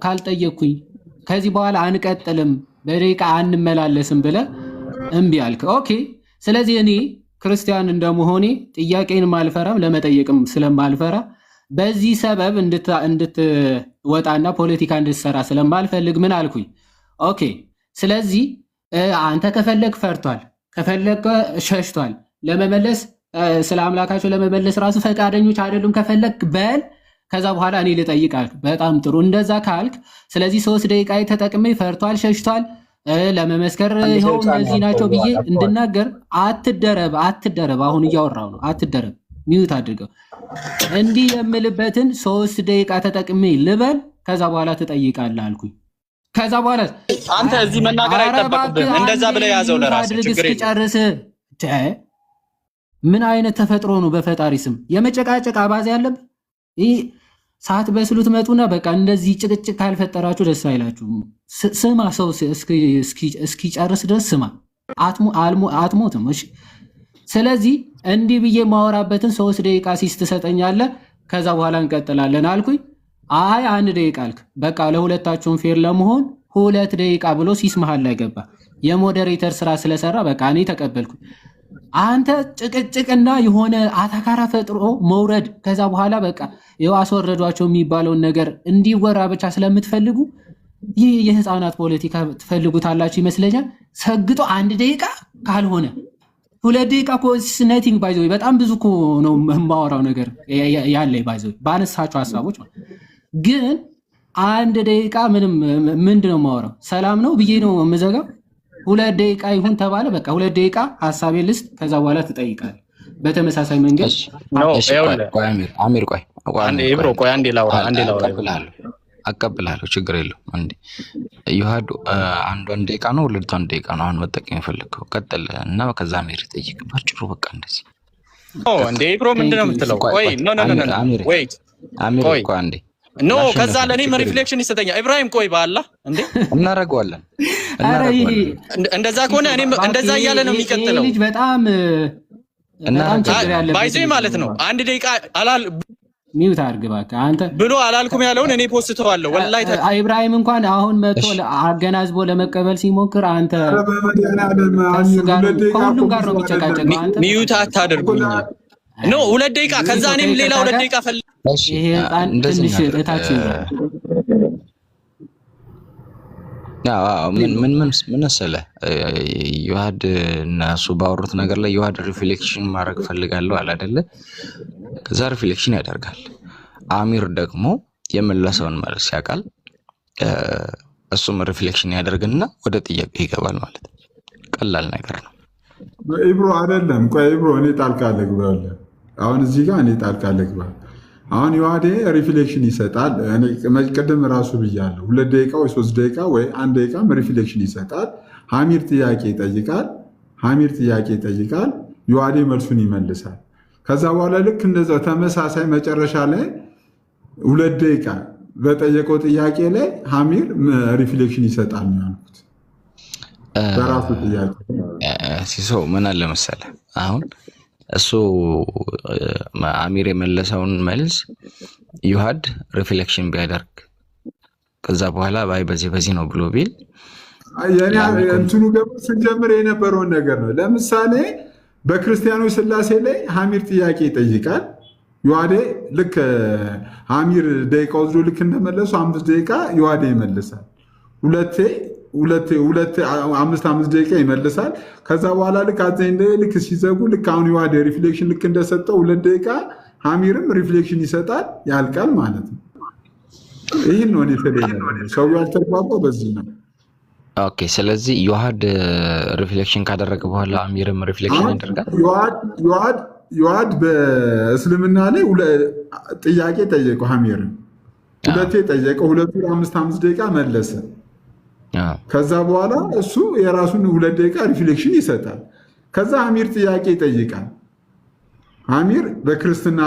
ካልጠየቅኩኝ ከዚህ በኋላ አንቀጥልም በደቂቃ አንመላለስም ብለህ እምቢ አልክ። ኦኬ ስለዚህ እኔ ክርስቲያን እንደመሆኔ ጥያቄንም አልፈራም ለመጠየቅም ስለማልፈራ በዚህ ሰበብ እንድትወጣና ፖለቲካ እንድትሰራ ስለማልፈልግ ምን አልኩኝ? ኦኬ ስለዚህ አንተ ከፈለግ ፈርቷል፣ ከፈለግ ሸሽቷል፣ ለመመለስ ስለ አምላካቸው ለመመለስ ራሱ ፈቃደኞች አይደሉም ከፈለግ በል ከዛ በኋላ እኔ ልጠይቅ አልክ። በጣም ጥሩ እንደዛ ካልክ ስለዚህ 3 ደቂቃ ተጠቅሜ ፈርቷል፣ ሸሽቷል ለመመስከር ይኸው እነዚህ ናቸው ብዬ እንድናገር አትደረብ። አሁን እያወራው ነው። አትደረብ፣ ሚዩት አድርገው። እንዲህ የምልበትን 3 ደቂቃ ተጠቅሜ ልበል፣ ከዛ በኋላ ትጠይቃለህ አልኩኝ። ከዛ በኋላ አንተ እዚህ መናገር አይጠበቅብህም። እንደዛ ብለህ ያዘው ለራስህ ችግር የለም። ምን አይነት ተፈጥሮ ነው? በፈጣሪ ስም የመጨቃጨቅ አባዜ ያለብህ ይህ ሰዓት በስሉት መጡና በቃ እንደዚህ ጭቅጭቅ ካልፈጠራችሁ ደስ አይላችሁም። ስማ፣ ሰው እስኪጨርስ ድረስ ስማ፣ አትሞትም። እሺ ስለዚህ እንዲህ ብዬ ማወራበትን 3 ደቂቃ ሲስ ትሰጠኛለህ፣ ከዛ በኋላ እንቀጥላለን አልኩኝ። አይ 1 ደቂቃ አልክ። በቃ ለሁለታችሁም ፌር ለመሆን 2 ደቂቃ ብሎ ሲስ መሃል ላይ ገባ። የሞዴሬተር ስራ ስለሰራ በቃ እኔ ተቀበልኩኝ። አንተ ጭቅጭቅና የሆነ አታካራ ፈጥሮ መውረድ ከዛ በኋላ በቃ ይኸው አስወረዷቸው የሚባለውን ነገር እንዲወራ ብቻ ስለምትፈልጉ ይህ የህፃናት ፖለቲካ ትፈልጉታላችሁ ይመስለኛል። ሰግጦ 1 ደቂቃ ካልሆነ 2 ደቂቃ ነቲንግ ባይዘ በጣም ብዙ ነው የማወራው ነገር ያለ ባይዘ ባነሳቸው ሀሳቦች ግን 1 ደቂቃ ምንድን ነው የማወራው? ሰላም ነው ብዬ ነው የምዘጋው። 2 ደቂቃ ይሁን ተባለ። በቃ 2 ደቂቃ ሀሳቤ ልስጥ፣ ከዛ በኋላ ትጠይቃለህ። በተመሳሳይ መንገድ አሚር ቆይ አንዴ ላውራ አቀብላለሁ፣ ችግር የለውም። አንዴ ዩሃድ 1 ደቂቃ ነው 2 ደቂቃ ነው አሁን መጠቀም የፈለግከው። ቀጥል እና ከዛ አሚር ጠይቅ ባጭሩ። በቃ እንደዚህ እንዴ ኢብሮ ምንድን ነው የምትለው? ቆይ አሚር ቆይ አንዴ ኖ ከዛ ለኔም ሪፍሌክሽን ይሰጠኛል። ኢብራሂም ቆይ በአላህ እንዴ እናረጋዋለን። እንደዛ ከሆነ እኔም እንደዛ እያለ ነው የሚቀጥለው። ልጅ በጣም ችግር ያለበት ባይዘ ማለት ነው 1 ደቂቃ አላል ሚውት አድርግ እባክህ አንተ ብሎ አላልኩም ያለውን እኔ ፖስተዋለሁ። ወላሂ ኢብራሂም እንኳን አሁን መጥቶ አገናዝቦ ለመቀበል ሲሞክር አንተ ከሁሉም ጋር ነው የሚጨቃጨቀው። አንተ ሚውት አታደርጉኝ። ኖ 2 ደቂቃ ከዛ እኔም ሌላ 2 ደቂቃ ፈልግ። ይሄ ጣን ትንሽ እታች ምን መሰለህ ዩሃድ እና እሱ ባወሩት ነገር ላይ ዩሃድ ሪፍሌክሽን ማድረግ ፈልጋለሁ አለ አይደለ? ከዛ ሪፍሌክሽን ያደርጋል። አሚር ደግሞ የመለሰውን መልስ ያውቃል። እሱም ሪፍሌክሽን ያደርግና ወደ ጥያቄ ይገባል ማለት ነው። ቀላል ነገር ነው። ኢብሮ አይደለም። ቆይ ኢብሮ እኔ ጣልቃ ልግባ። አሁን እዚህ ጋር እኔ ጣልቃ ልግባ። አሁን ዩሃዴ ሪፍሌክሽን ይሰጣል። ቅድም ራሱ ብያለሁ 2 ደቂቃ ወይ 3 ደቂቃ ወይ 1 ደቂቃም ሪፍሌክሽን ይሰጣል። ሀሚር ጥያቄ ይጠይቃል። ዩሃዴ መልሱን ይመልሳል። ከዛ በኋላ ልክ እንደዛው ተመሳሳይ መጨረሻ ላይ 2 ደቂቃ በጠየቀው ጥያቄ ላይ ሀሚር ሪፍሌክሽን ይሰጣል ነው ያልኩት በራሱ ጥያቄ። ሲሶ ምን አለ መሰለህ አሁን እሱ አሚር የመለሰውን መልስ ዩሃድ ሪፍሌክሽን ቢያደርግ ከዛ በኋላ ባይ በዚህ ነው ብሎ ቢል እንትኑ ገባ ስንጀምር የነበረውን ነገር ነው። ለምሳሌ በክርስቲያኖች ስላሴ ላይ ሀሚር ጥያቄ ይጠይቃል። ዩሃዴ ልክ ሀሚር ደቂቃ ወስዶ ልክ እንደመለሱ 5 ደቂቃ ዩሃዴ ይመልሳል። ሁለቴ 5 ደቂቃ ይመልሳል። ከዛ በኋላ ልክ ልክ ሲዘጉ ልክ አሁን ዩሃዴ ሪፍሌክሽን ልክ እንደሰጠው 2 ደቂቃ ሀሚርም ሪፍሌክሽን ይሰጣል፣ ያልቃል ማለት ነው። ይህን ነው ሰው ያልተግባባው በዚህ ነው። ኦኬ ስለዚህ ዩሃድ ሪፍሌክሽን ካደረገ በኋላ አሚርም ሪፍሌክሽን ያደርጋል። ዩሃድ በእስልምና ላይ ጥያቄ ጠየቀው፣ ሀሚርም 2 ጠየቀው። 5 ደቂቃ መለሰ። ከዛ በኋላ እሱ የራሱን 2 ደቂቃ ሪፍሌክሽን ይሰጣል። ከዛ አሚር ጥያቄ ይጠይቃል። አሚር በክርስትና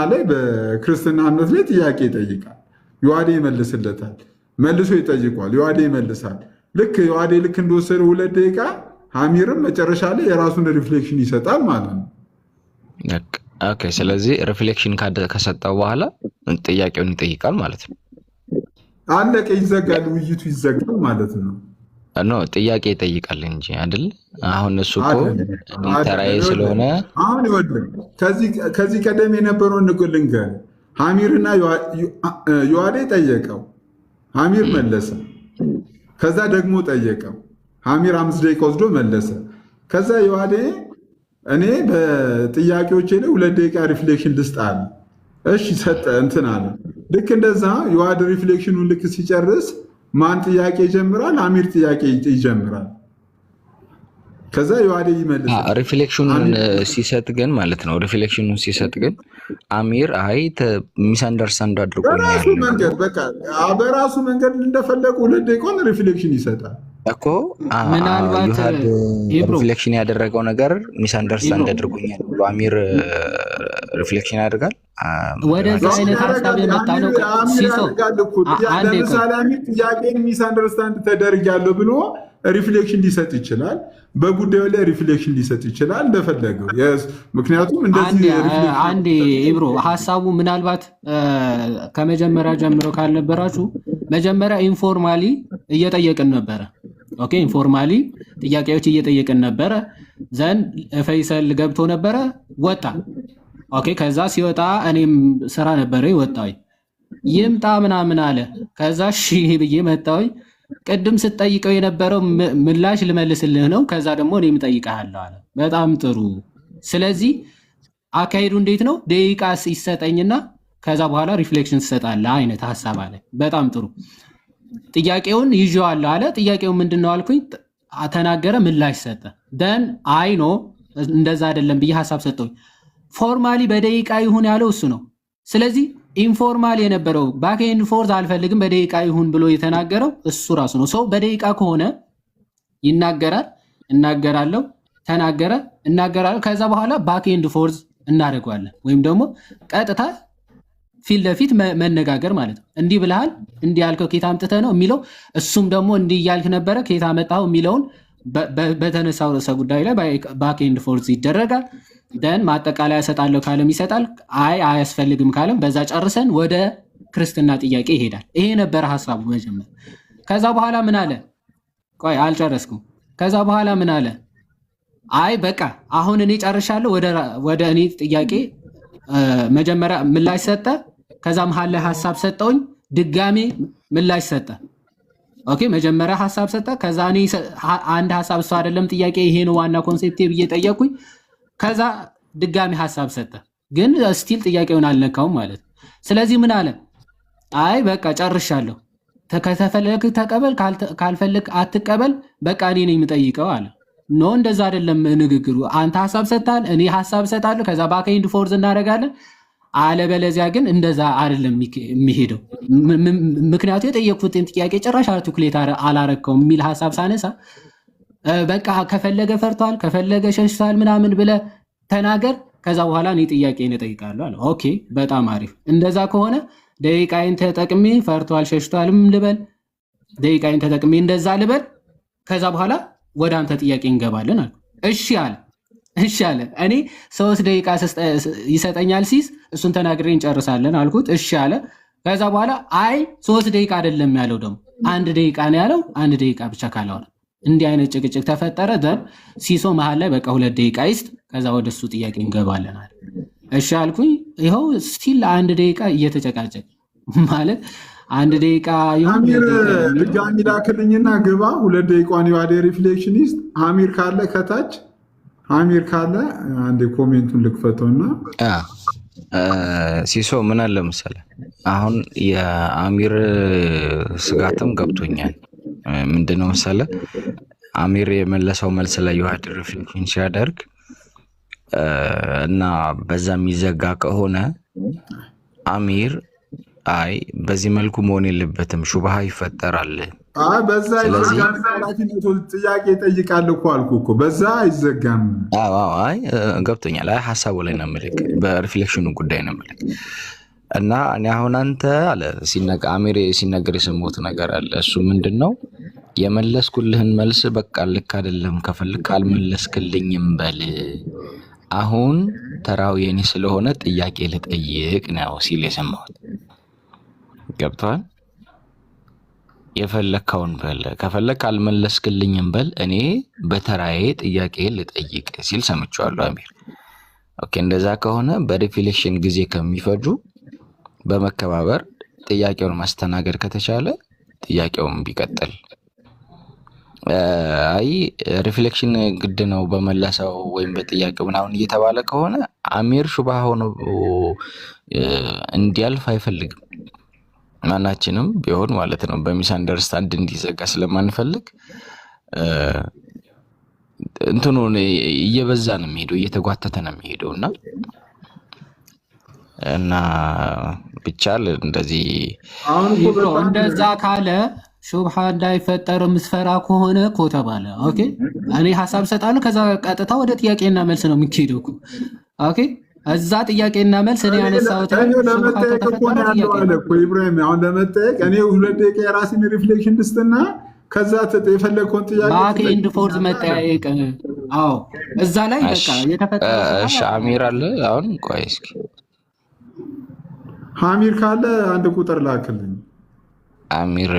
እምነት ላይ ጥያቄ ይጠይቃል። ዮሐዴ ይመልስለታል። መልሶ ይጠይቋል። ዮሐዴ ይመልሳል። ልክ ዮሐዴ እንደወሰደ 2 ደቂቃ አሚርም መጨረሻ ላይ የራሱን ሪፍሌክሽን ይሰጣል ማለት ነው። ኦኬ። ስለዚህ ሪፍሌክሽን ከሰጠው በኋላ ጥያቄውን ይጠይቃል ማለት ነው። አለቀ፣ ይዘጋል፣ ውይይቱ ይዘጋል ማለት ነው። ኖ ጥያቄ ይጠይቃል እንጂ አይደል? አሁን እሱ እኮ ተራዬ ስለሆነ አሁን ይወድል ከዚህ ቀደም የነበረውን ልንገር። አሚርና ዮሐዴ ጠየቀው፣ አሚር መለሰ። ከዛ ደግሞ ጠየቀው፣ አሚር 5 ደቂቃ ወስዶ መለሰ። ከዛ ዮሐዴ እኔ በጥያቄዎቼ ላይ 2 ደቂቃ ሪፍሌክሽን ልስጥ አለ። እሺ ሰጠ እንትን አለ። ልክ እንደዛ ዮሐዴ ሪፍሌክሽኑን ልክ ሲጨርስ ማን ጥያቄ ይጀምራል? አሚር ጥያቄ ይጀምራል። ከዛ ዮሐዴ ይመልሳል። ሪፍሌክሽኑን ሲሰጥ ግን ማለት ነው። ሪፍሌክሽኑን ሲሰጥ ግን አሚር ሚስ አንደርስታንድ አድርጎኛል በራሱ መንገድ እንደፈለጉ 2 ደቂቃ ሪፍሌክሽን ይሰጣል እኮ። ዮሐዴ ሪፍሌክሽን ያደረገው ነገር ሚስ አንደርስታንድ አድርጎኛል ብሎ አሚር ሪፍሌክሽን ያደርጋል። ወደዛ አይነት ሀሳብ የመጣ ነው። ለምሳሌ አሚር ጥያቄን ሚስ አንደርስታንድ ተደርጊያለሁ ብሎ ሪፍሌክሽን ሊሰጥ ይችላል። በጉዳዩ ላይ ሪፍሌክሽን ሊሰጥ ይችላል እንደፈለገው። ምክንያቱም እንደዚህ አንዴ ኢብሮ ሀሳቡ ምናልባት ከመጀመሪያ ጀምሮ ካልነበራችሁ መጀመሪያ ኢንፎርማሊ እየጠየቅን ነበረ። ኦኬ፣ ኢንፎርማሊ ጥያቄዎች እየጠየቅን ነበረ። ዘንድ ፈይሰል ገብቶ ነበረ፣ ወጣ። ኦኬ፣ ከዛ ሲወጣ እኔም ስራ ነበረ ወጣሁኝ። ይምጣ ምናምን አለ። ከዛ እሺ ብዬ መጣሁኝ። ቅድም ስትጠይቀው የነበረው ምላሽ ልመልስልህ ነው። ከዛ ደግሞ እኔም እጠይቅሃለሁ አለ። በጣም ጥሩ። ስለዚህ አካሄዱ እንዴት ነው? ደቂቃ ይሰጠኝና ከዛ በኋላ ሪፍሌክሽን ትሰጣለህ አይነት ሀሳብ አለ። በጣም ጥሩ። ጥያቄውን ይዤዋለሁ አለ። ጥያቄው ምንድን ነው አልኩኝ። ተናገረ፣ ምላሽ ሰጠ። ደን አይኖ እንደዛ አይደለም ብዬ ሀሳብ ሰጠሁኝ። ፎርማሊ በደቂቃ ይሁን ያለው እሱ ነው። ስለዚህ ኢንፎርማል የነበረው ባክ ኤንድ ፎርዝ አልፈልግም በደቂቃ ይሁን ብሎ የተናገረው እሱ ራሱ ነው። ሰው በደቂቃ ከሆነ ይናገራል፣ እናገራለሁ፣ ተናገረ፣ እናገራለሁ። ከዛ በኋላ ባክ ኤንድ ፎርዝ እናደርገዋለን፣ ወይም ደግሞ ቀጥታ ፊት ለፊት መነጋገር ማለት ነው። እንዲህ ብለሃል፣ እንዲህ ያልከው ኬታ አምጥተህ ነው የሚለው፣ እሱም ደግሞ እንዲህ እያልክ ነበረ ኬታ መጣው የሚለውን በተነሳው ርዕሰ ጉዳይ ላይ ባክ ኤንድ ፎርዝ ይደረጋል። ደን ማጠቃለያ እሰጣለሁ ካለም ይሰጣል። አያስፈልግም ካለም በዛ ጨርሰን ወደ ክርስትና ጥያቄ ይሄዳል። ይሄ ነበር ሐሳቡ መጀመር። ከዛ በኋላ ምን አለ? ቆይ አልጨረስኩም። ከዛ በኋላ ምን አለ? በቃ አሁን እኔ ጨርሻለሁ፣ ወደ እኔ ጥያቄ መጀመሪያ ምላሽ ሰጠ። ከዛ መሀል ላይ ሐሳብ ሰጠውኝ፣ ድጋሜ ምላሽ ሰጠ። ኦኬ፣ መጀመሪያ ሐሳብ ሰጠ። ከዛ እኔ አንድ ሐሳብ እሱ አይደለም ጥያቄ ይሄ ነው ዋና ኮንሴፕቴ ብዬ ጠየቅኩኝ። ከዛ ድጋሚ ሐሳብ ሰጠ፣ ግን ስቲል ጥያቄውን አልነካውም ማለት ነው። ስለዚህ ምን አለ? በቃ ጨርሻለሁ፣ ከተፈለግ ተቀበል፣ ካልፈለግ አትቀበል፣ በቃ እኔ ነኝ የምጠይቀው አለ። ኖ እንደዛ አይደለም ንግግሩ። አንተ ሐሳብ ሰጥታል፣ እኔ ሐሳብ ሰጣለሁ፣ ከዛ ባክ ኤንድ ፎርዝ እናደርጋለን። አለበለዚያ ግን እንደዛ አይደለም የሚሄደው። ምክንያቱ የጠየቅኩትን ጥያቄ ጭራሽ አርቲኩሌት አላረከውም የሚል ሐሳብ ሳነሳ በቃ ከፈለገ ፈርቷል፣ ከፈለገ ሸሽቷል ምናምን ብለህ ተናገር፣ ከዛ በኋላ እኔ ጥያቄን እጠይቃለሁ አለ። ኦኬ በጣም አሪፍ። እንደዛ ከሆነ ደቂቃዬን ተጠቅሜ ፈርቷል ሸሽቷልም ልበል፣ ደቂቃዬን ተጠቅሜ እንደዛ ልበል፣ ከዛ በኋላ ወደ አንተ ጥያቄ እንገባለን አለ። እሺ አለ። እኔ 3 ደቂቃ ይሰጠኛል ሲስ እሱን ተናግሬ እንጨርሳለን አልኩት። እሺ አለ። ከዛ በኋላ 3 ደቂቃ አይደለም ያለው፣ ደግሞ 1 ደቂቃ ነው ያለው። 1 ደቂቃ ብቻ ካላወራ እንዲህ አይነት ጭቅጭቅ ተፈጠረ። ዘን ሲሶ መሀል ላይ በቃ 2 ደቂቃ ይስጥ፣ ከዛ ወደ እሱ ጥያቄ እንገባለን አለ። እሺ አልኩኝ። ይኸው ስቲል 1 ደቂቃ እየተጨቃጨቅ ማለት 1 ደቂቃ ይሁን ድጋሚ ላክልኝና ግባ። 2 ደቂቃን ዮሐዴ ሪፍሌክሽን ይስጥ። አሚር ካለ ከታች አሚር ካለ አንድ ኮሜንቱን ልክፈተውና ሲሶ ምን አለ መሰለህ፣ አሁን የአሚር ስጋትም ገብቶኛል። ምንድነው መሰለህ አሚር የመለሰው መልስ ላይ ዮሐዴ ሪፍሌክሽን ሲያደርግ እና በዛ የሚዘጋ ከሆነ አሚር አይ በዚህ መልኩ መሆን የለበትም ሹብሃ ይፈጠራል። በዛ ጥያቄ እጠይቃለሁ እኮ አልኩህ እኮ በዛ አይዘጋም። አይ ገብቶኛል። አይ ሀሳቡ ላይ ነው የምልህ፣ በሪፍሌክሽኑ ጉዳይ ነው የምልህ። እና እኔ አሁን አንተ አለ አሚር ሲነገር የሰማሁት ነገር አለ። እሱ ምንድን ነው የመለስኩልህን መልስ በቃ ልክ አይደለም፣ ከፈልክ አልመለስክልኝም በል፣ አሁን ተራው የኔ ስለሆነ ጥያቄ ልጠይቅ ነው ሲል የሰማሁት። ገብቶሃል? የፈለግከውን በል፣ ከፈለግ አልመለስክልኝም በል፣ እኔ በተራዬ ጥያቄ ልጠይቅ ሲል ሰምቼዋለሁ አሚር። ኦኬ፣ እንደዛ ከሆነ በሪፍሌክሽን ጊዜ ከሚፈጁ በመከባበር ጥያቄውን ማስተናገድ ከተቻለ ጥያቄውን ቢቀጥል። አይ ሪፍሌክሽን ግድ ነው በመለሰው ወይም በጥያቄው ምናምን እየተባለ ከሆነ አሚር ሹብሃ ሆኖ እንዲያልፍ አይፈልግም። ማናችንም ቢሆን ማለት ነው በሚስ አንደርስታንድ እንዲዘጋ ስለማንፈልግ እንትኑ እየበዛ ነው የሚሄደው፣ እየተጓተተ ነው የሚሄደው እና ቢቻል እንደዚህ እንደዛ ካለ ሹብሃ እንዳይፈጠር የምትፈራ ከሆነ እኮ ተባለ። ኦኬ እኔ ሀሳብ ሰጣለሁ፣ ከዛ ቀጥታ ወደ ጥያቄና መልስ ነው የሚሄደው እኮ። ኦኬ እዛ ጥያቄና መልስ እኔ ያነሳሁት ለመጠየቅ እኮ ነው ያለው አለ እኮ ኢብራሂም። አሁን ለመጠየቅ እኔ 2 ደቂቃ የራሴን ሪፍሌክሽን ልስጥና ከዛ የፈለግከውን ጥያቄ ባክ ኤንድ ፎርዝ መጠያየቅ። አዎ እዛ ላይ በቃ የተፈጠረ እሺ አሚር አለ። አሁን ቆይ እስኪ አሚር ካለ አንድ ቁጥር ላክልኝ። አሚር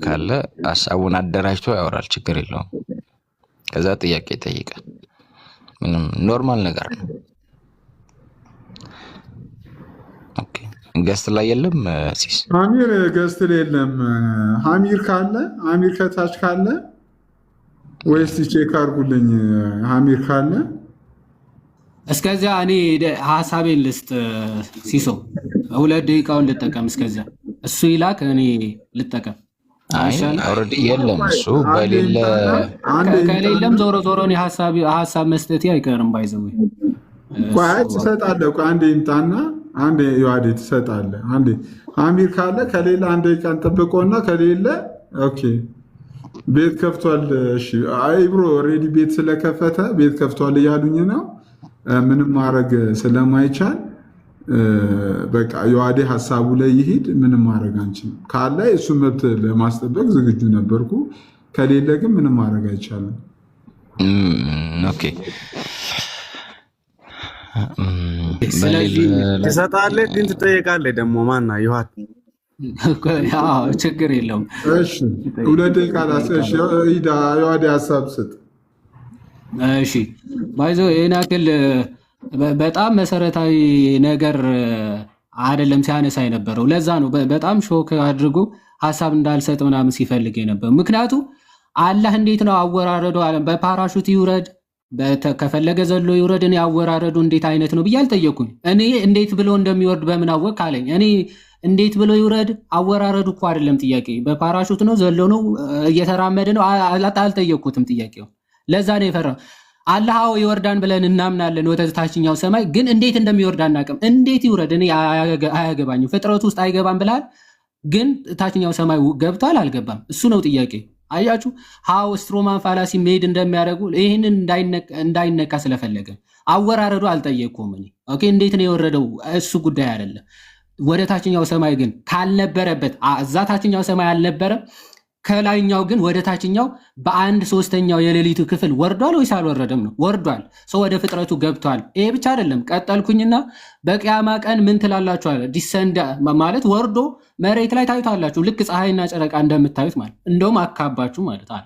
ካለ ሀሳቡን አደራጅቶ ያወራል፣ ችግር የለውም። ከዛ ጥያቄ ይጠይቃል። ምንም ኖርማል ነገር ነው። ኦኬ ገስት ላይ የለም ሲስ አሚር ገስት ላይ የለም። አሚር ካለ አሚር ከታች ካለ ወይስ ቼክ አድርጉልኝ። አሚር ካለ እስከዚያ እኔ ሀሳቤን ልስጥ። ሲሶ 2 ደቂቃውን ልጠቀም። እስከዚያ እሱ ይላክ እኔ ልጠቀም። ኦልሬዲ የለም እሱ በሌለ ከሌለም ዞሮ ዞሮ እኔ ሀሳብ መስጠቴ አይቀርም። ባይዘው ቆይ ትሰጣለህ። ቆይ አንዴ ይምጣና አንዴ ዮሐዴ ትሰጣለህ። አንዴ አሚር ካለ ከሌለ አንድ ደቂቃ እንጠብቀውና ከሌለ ኦኬ ቤት ከፍቷል። እሺ አይብሮ ኦልሬዲ ቤት ስለከፈተ ቤት ከፍቷል እያሉኝ ነው። ምንም ማድረግ ስለማይቻል በቃ ዮሐዴ ሀሳቡ ላይ ይሄድ። ምንም ማድረግ አንችልም። ካለ እሱ መብት ለማስጠበቅ ዝግጁ ነበርኩ። ከሌለ ግን ምንም ማድረግ አይቻልም። ኦኬ ትሰጣለህ ግን ትጠየቃለህ ደግሞ ማና ዮሐድ ችግር የለውም። እሺ 2 ደቂቃ ላስሽ ዮሐዴ ሀሳብ ስጥ። እሺ ባይዞ ይሄን ያክል በጣም መሰረታዊ ነገር አይደለም ሲያነሳ የነበረው። ለዛ ነው በጣም ሾክ አድርጎ ሀሳብ እንዳልሰጥ ምናምን ሲፈልግ የነበረው። ምክንያቱ አላህ እንዴት ነው አወራረዱ? በፓራሹት ይውረድ ከፈለገ ዘሎ ይውረድ። እኔ አወራረዱ እንዴት አይነት ነው ብዬ አልጠየኩኝ። እኔ እንዴት ብሎ እንደሚወርድ በምን አወቅ አለኝ። እኔ እንዴት ብሎ ይውረድ አወራረዱ እኮ አይደለም ጥያቄ። በፓራሹት ነው ዘሎ ነው እየተራመደ ነው አልጠየኩትም ጥያቄው። ለዛ ነው የፈራው። አላህ ይወርዳን ብለን እናምናለን ወደ ታችኛው ሰማይ፣ ግን እንዴት እንደሚወርድ አናውቅም። እንዴት ይውረድ እኔ አያገባኝም። ፍጥረቱ ውስጥ አይገባም ብላል፣ ግን ታችኛው ሰማይ ገብቷል አልገባም? እሱ ነው ጥያቄ። አያችሁ ሃው ስትሮማን ፋላሲ ሜድ እንደሚያደርጉ ይህንን እንዳይነካ ስለፈለገ አወራረዱ አልጠየቅኩም እኔ። ኦኬ እንዴት ነው የወረደው እሱ ጉዳይ አይደለም። ወደ ታችኛው ሰማይ ግን ካልነበረበት እዛ ታችኛው ሰማይ አልነበረም፣ ከላይኛው ግን ወደ ታችኛው በ1/3 የሌሊቱ ክፍል ወርዷል ወይስ አልወረደም ነው? ወርዷል። ሰው ወደ ፍጥረቱ ገብቷል። ይሄ ብቻ አይደለም። ቀጠልኩኝና በቂያማ ቀን ምን ትላላችኋል? ዲሰንድ ማለት ወርዶ መሬት ላይ ታዩታላችሁ፣ ልክ ፀሐይና ጨረቃ እንደምታዩት ማለት እንደውም አካባችሁ ማለት አለ።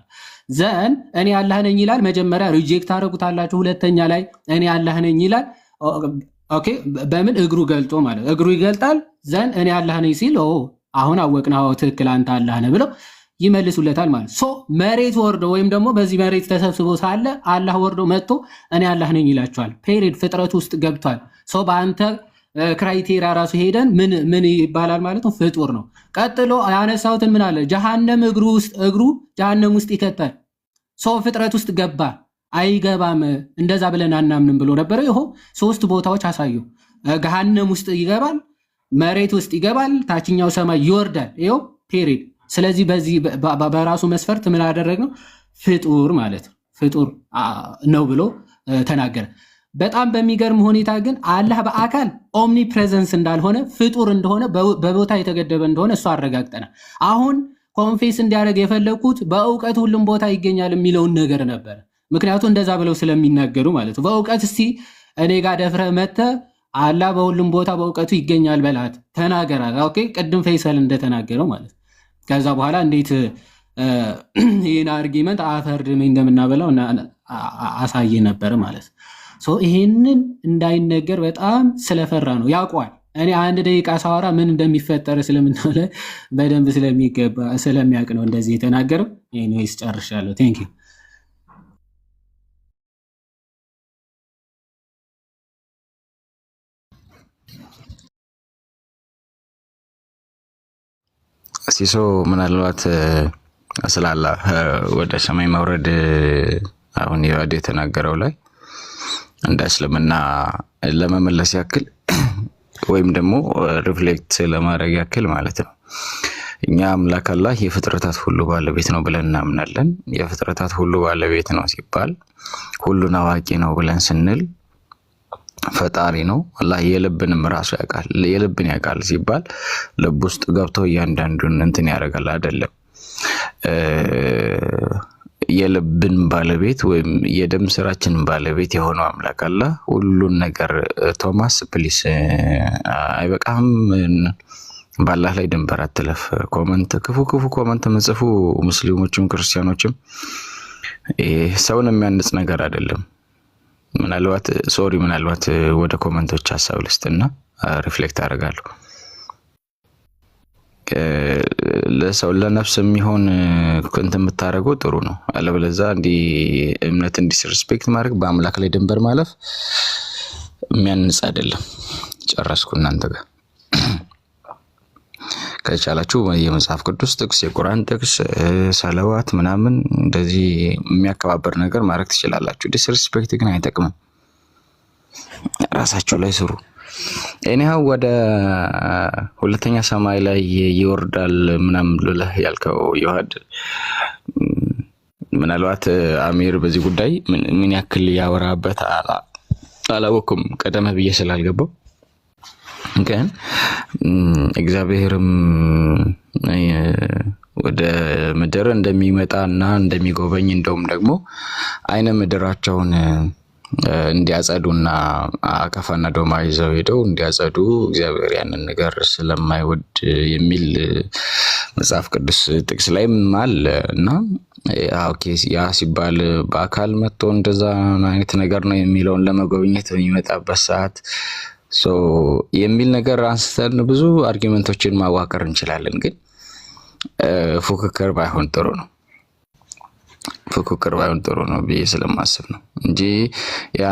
ዘን እኔ አላህ ነኝ ይላል። መጀመሪያ ሪጀክት አደረጉታላችሁ። ሁለተኛ ላይ እኔ አላህ ነኝ ይላል። ኦኬ በምን እግሩ ገልጦ ማለት እግሩ ይገልጣል። ዘን እኔ አላህ ነኝ ሲል አሁን አወቅና ትክክል አንተ አላህ ነህ ብለው ይመልሱለታል ማለት ሶ መሬት ወርዶ ወይም ደግሞ በዚህ መሬት ተሰብስቦ ሳለ አላህ ወርዶ መጥቶ እኔ አላህ ነኝ ይላቸዋል። ፔሪድ ፍጥረት ውስጥ ገብቷል። ሶ በአንተ ክራይቴሪያ ራሱ ሄደን ምን ይባላል ማለት ነው? ፍጡር ነው። ቀጥሎ ያነሳሁትን ምን አለ? ጀሃነም እግሩ ጀሃነም ውስጥ ይከታል። ሶ ፍጥረት ውስጥ ገባ አይገባም፣ እንደዛ ብለን አናምንም ብሎ ነበረ። ይኸው 3 ቦታዎች አሳዩ። ገሃነም ውስጥ ይገባል፣ መሬት ውስጥ ይገባል፣ ታችኛው ሰማይ ይወርዳል። ይኸው ፔሪድ። ስለዚህ በዚህ በራሱ መስፈርት ምን አደረግነው? ፍጡር ማለት ነው ፍጡር ነው ብሎ ተናገረ። በጣም በሚገርም ሁኔታ ግን አላህ በአካል ኦምኒ ፕሬዘንስ እንዳልሆነ ፍጡር እንደሆነ በቦታ የተገደበ እንደሆነ እሱ አረጋግጠናል። አሁን ኮንፌስ እንዲያደርግ የፈለኩት በእውቀት ሁሉም ቦታ ይገኛል የሚለውን ነገር ነበረ። ምክንያቱም እንደዛ ብለው ስለሚናገሩ ማለት ነው። በእውቀት እስቲ እኔ ጋር ደፍረህ መጥተህ አላህ በሁሉም ቦታ በእውቀቱ ይገኛል በላት ተናገራል። ኦኬ ቅድም ፈይሰል እንደተናገረው ማለት ከዛ በኋላ እንዴት ይህን አርጊመንት አፈርድሜ እንደምናበላው አሳየ ነበር ማለት ይሄንን እንዳይነገር በጣም ስለፈራ ነው። ያውቀዋል። እኔ 1 ደቂቃ ሳወራ ምን እንደሚፈጠር ስለምንለ በደንብ ስለሚያውቅ ነው እንደዚህ የተናገረው። ኤኒዌይስ ጨርሻለሁ። ቴንክ ዩ። ሲሶ ምናልባት ስላላ ወደ ሰማይ መውረድ አሁን ይዋድ የተናገረው ላይ እንደ እስልምና ለመመለስ ያክል ወይም ደግሞ ሪፍሌክት ለማድረግ ያክል ማለት ነው። እኛ አምላክ አላህ የፍጥረታት ሁሉ ባለቤት ነው ብለን እናምናለን። የፍጥረታት ሁሉ ባለቤት ነው ሲባል ሁሉን አዋቂ ነው ብለን ስንል ፈጣሪ ነው። አላህ የልብንም ራሱ ያውቃል። የልብን ያውቃል ሲባል ልብ ውስጥ ገብቶ እያንዳንዱን እንትን ያደርጋል አይደለም። የልብን ባለቤት ወይም የደም ስራችን ባለቤት የሆነው አምላክ አላህ ሁሉን ነገር ቶማስ ፕሊስ አይበቃም። ባላህ ላይ ድንበር አትለፍ። ኮመንት ክፉ ኮመንት መጽፉ ሙስሊሞችም ክርስቲያኖችም ሰውን የሚያንጽ ነገር አይደለም። ምናልባት ወደ ኮመንቶች ሀሳብ ልስጥና ሪፍሌክት አደርጋለሁ። ለሰው ለነፍስ የሚሆን እንትን የምታደርገው ጥሩ ነው። አለበለዚያ እምነት ዲስሪስፔክት ማድረግ በአምላክ ላይ ድንበር ማለፍ የሚያንጽ አይደለም። ጨረስኩ። እናንተ ጋር ከቻላችሁ የመጽሐፍ ቅዱስ ጥቅስ፣ የቁርአን ጥቅስ፣ ሰለዋት ምናምን እንደዚህ የሚያከባበር ነገር ማድረግ ትችላላችሁ። ዲስሪስፔክት ግን አይጠቅምም። ራሳችሁ ላይ ስሩ። እኔው ወደ ሁለተኛ ሰማይ ላይ ይወርዳል ምናምን ብለህ ያልከው ይዋድ ምናልባት አሚር በዚህ ጉዳይ ምን ያክል ያወራበት አላወኩም ቀደም ብዬ ስላልገባው። ግን እግዚአብሔርም ወደ ምድር እንደሚመጣና እንደሚጎበኝ እንደውም ደግሞ አይነ ምድራቸውን እንዲያጸዱና አካፋና ዶማ ይዘው ሄደው እንዲያጸዱ እግዚአብሔር ያንን ነገር ስለማይወድ የሚል መጽሐፍ ቅዱስ ጥቅስ ላይም አለ እና ያ ሲባል በአካል መጥቶ እንደዛ አይነት ነገር ነው የሚለውን ለመጎብኘት በሚመጣበት ሰዓት የሚል ነገር አንስተን ብዙ አርጊመንቶችን ማዋቀር እንችላለን። ግን ፉክክር ባይሆን ጥሩ ነው ብዬ ስለማስብ ነው እንጂ ያ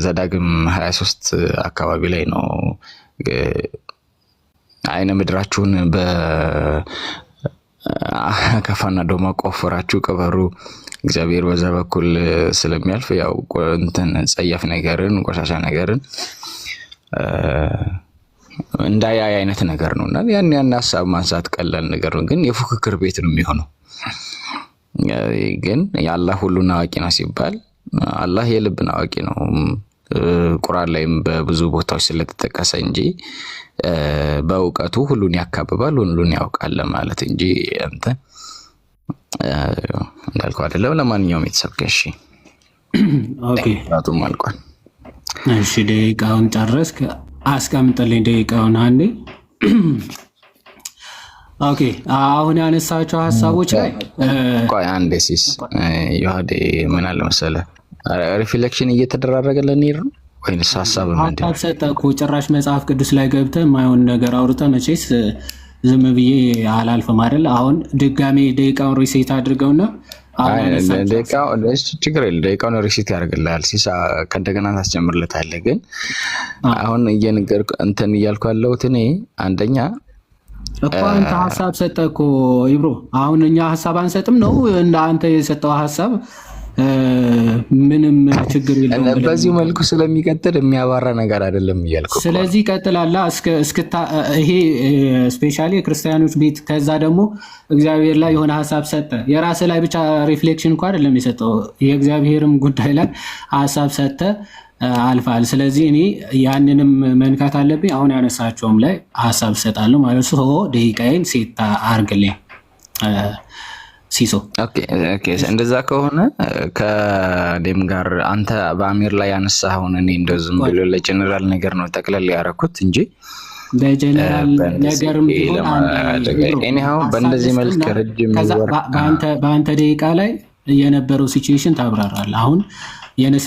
ዘዳግም 23 አካባቢ ላይ ነው አይነ ምድራችሁን በአካፋና ዶማ ቆፍራችሁ ቅበሩ፣ እግዚአብሔር በዛ በኩል ስለሚያልፍ ያው እንትን ጸያፍ ነገርን ቆሻሻ ነገርን እንዳያይ አይነት ነገር ነውና ያን ሐሳብ ማንሳት ቀላል ነገር ነው። ግን የፉክክር ቤት ነው የሚሆነው። ግን የአላህ ሁሉን አዋቂ ነው ሲባል አላህ የልብን አዋቂ ነው። ቁርአን ላይም በብዙ ቦታዎች ስለተጠቀሰ እንጂ በእውቀቱ ሁሉን ያካብባል፣ ሁሉን ያውቃል ማለት እንጂ አንተ እንዳልከው አይደለም። ለማንኛውም የተሰብከሽ ኦኬ ታቱም አልቋል። እሺ ደቂቃውን ጨረስክ? አስቀምጥልኝ ደቂቃውን አንዴ። ኦኬ አሁን ያነሳቸው ሀሳቦች ላይ ቆይ አንዴ ሲስ ይዋዴ ምን አለ መሰለህ ሪፍሌክሽን እየተደራረገ ለኔር ነው ወይስ ሀሳብ ምንድን ነው? አታሰጠኩ ጭራሽ መጽሐፍ ቅዱስ ላይ ገብተህ ማይሆን ነገር አውርተህ መቼስ ዝም ብዬ አላልፍም አይደል? አሁን ድጋሜ ደቂቃውን ሪሴት አድርገውና ችግር የለም ደቂቃውን ሪሴት ያደርግልሃል። ሲሳ ከእንደገና ታስጀምርለታለህ። ግን አሁን እየነገርኩ እንትን እያልኩ ያለሁት እኔ አንደኛ እኮ አንተ ሀሳብ ሰጠህ እኮ ኢብሮ። አሁን እኛ ሀሳብ አንሰጥም ነው እንደ አንተ የሰጠው ሀሳብ ምንም ችግር የለውም። በዚህ መልኩ ስለሚቀጥል የሚያባራ ነገር አይደለም እያልኩ። ስለዚህ ይቀጥላላ ይሄ ስፔሻሊ የክርስቲያኖች ቤት። ከዛ ደግሞ እግዚአብሔር ላይ የሆነ ሀሳብ ሰጠ። የራስ ላይ ብቻ ሪፍሌክሽን እንኳ አይደለም የሰጠው፣ የእግዚአብሔርም ጉዳይ ላይ ሀሳብ ሰጠ አልፋል። ስለዚህ እኔ ያንንም መንካት አለብኝ። አሁን ያነሳቸውም ላይ ሀሳብ እሰጣለሁ ማለት ነው። ደቂቃዬን ሴት አርግልኝ ሲሶ። እንደዛ ከሆነ ከዴም ጋር አንተ በአሚር ላይ ያነሳኸውን እኔ እንደው ዝም ብሎ ለጀነራል ነገር ነው ጠቅለል ያደረኩት እንጂ በጀነራል ነገርም ቢሆን በእንደዚህ መልክ ረጅም በአንተ ደቂቃ ላይ የነበረው ሲቹዌሽን ታብራራለህ። አሁን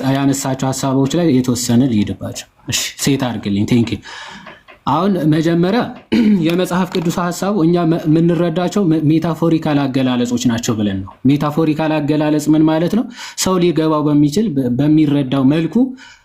ያነሳቸው ሀሳቦች ላይ የተወሰነ ልሂድባቸው። ሴት አድርግልኝ። ቴንክ ዩ። አሁን መጀመሪያ የመጽሐፍ ቅዱስ ሀሳቡ እኛ የምንረዳቸው ሜታፎሪካል አገላለጾች ናቸው ብለን ነው። ሜታፎሪካል አገላለጽ ምን ማለት ነው? ሰው ሊገባው በሚችል በሚረዳው መልኩ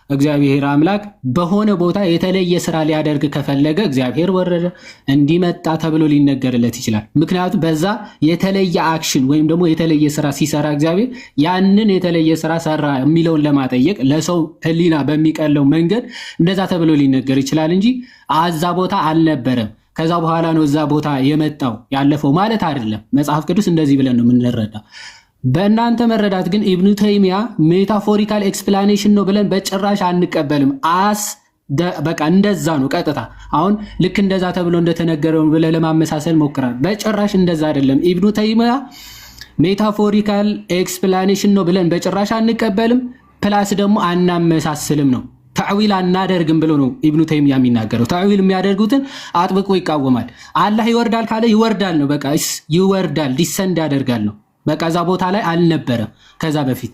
እግዚአብሔር አምላክ በሆነ ቦታ የተለየ ስራ ሊያደርግ ከፈለገ እግዚአብሔር ወረደ እንዲመጣ ተብሎ ሊነገርለት ይችላል። ምክንያቱም በዛ የተለየ አክሽን ወይም ደግሞ የተለየ ስራ ሲሰራ እግዚአብሔር ያንን የተለየ ስራ ሰራ የሚለውን ለማጠየቅ ለሰው ሕሊና በሚቀለው መንገድ እንደዛ ተብሎ ሊነገር ይችላል እንጂ አዛ ቦታ አልነበረም ከዛ በኋላ ነው እዛ ቦታ የመጣው ያለፈው ማለት አይደለም። መጽሐፍ ቅዱስ እንደዚህ ብለን ነው የምንረዳው። በእናንተ መረዳት ግን ኢብኑ ተይሚያ ሜታፎሪካል ኤክስፕላኔሽን ነው ብለን በጭራሽ አንቀበልም። በቃ እንደዛ ነው ቀጥታ። አሁን ልክ እንደዛ ተብሎ እንደተነገረው ብለህ ለማመሳሰል ሞክራል። በጭራሽ እንደዛ አይደለም። ኢብኑ ተይሚያ ሜታፎሪካል ኤክስፕላኔሽን ነው ብለን በጭራሽ አንቀበልም። ፕላስ ደግሞ አናመሳስልም ነው። ተዕዊል አናደርግም ብሎ ነው ኢብኑ ተይሚያ የሚናገረው። ተዕዊል የሚያደርጉትን አጥብቆ ይቃወማል። አላህ ይወርዳል ካለ ይወርዳል ነው። በቃ ይወርዳል፣ ዲሰንድ ያደርጋል ነው። በቃ እዛ ቦታ ላይ አልነበረም ከዛ በፊት።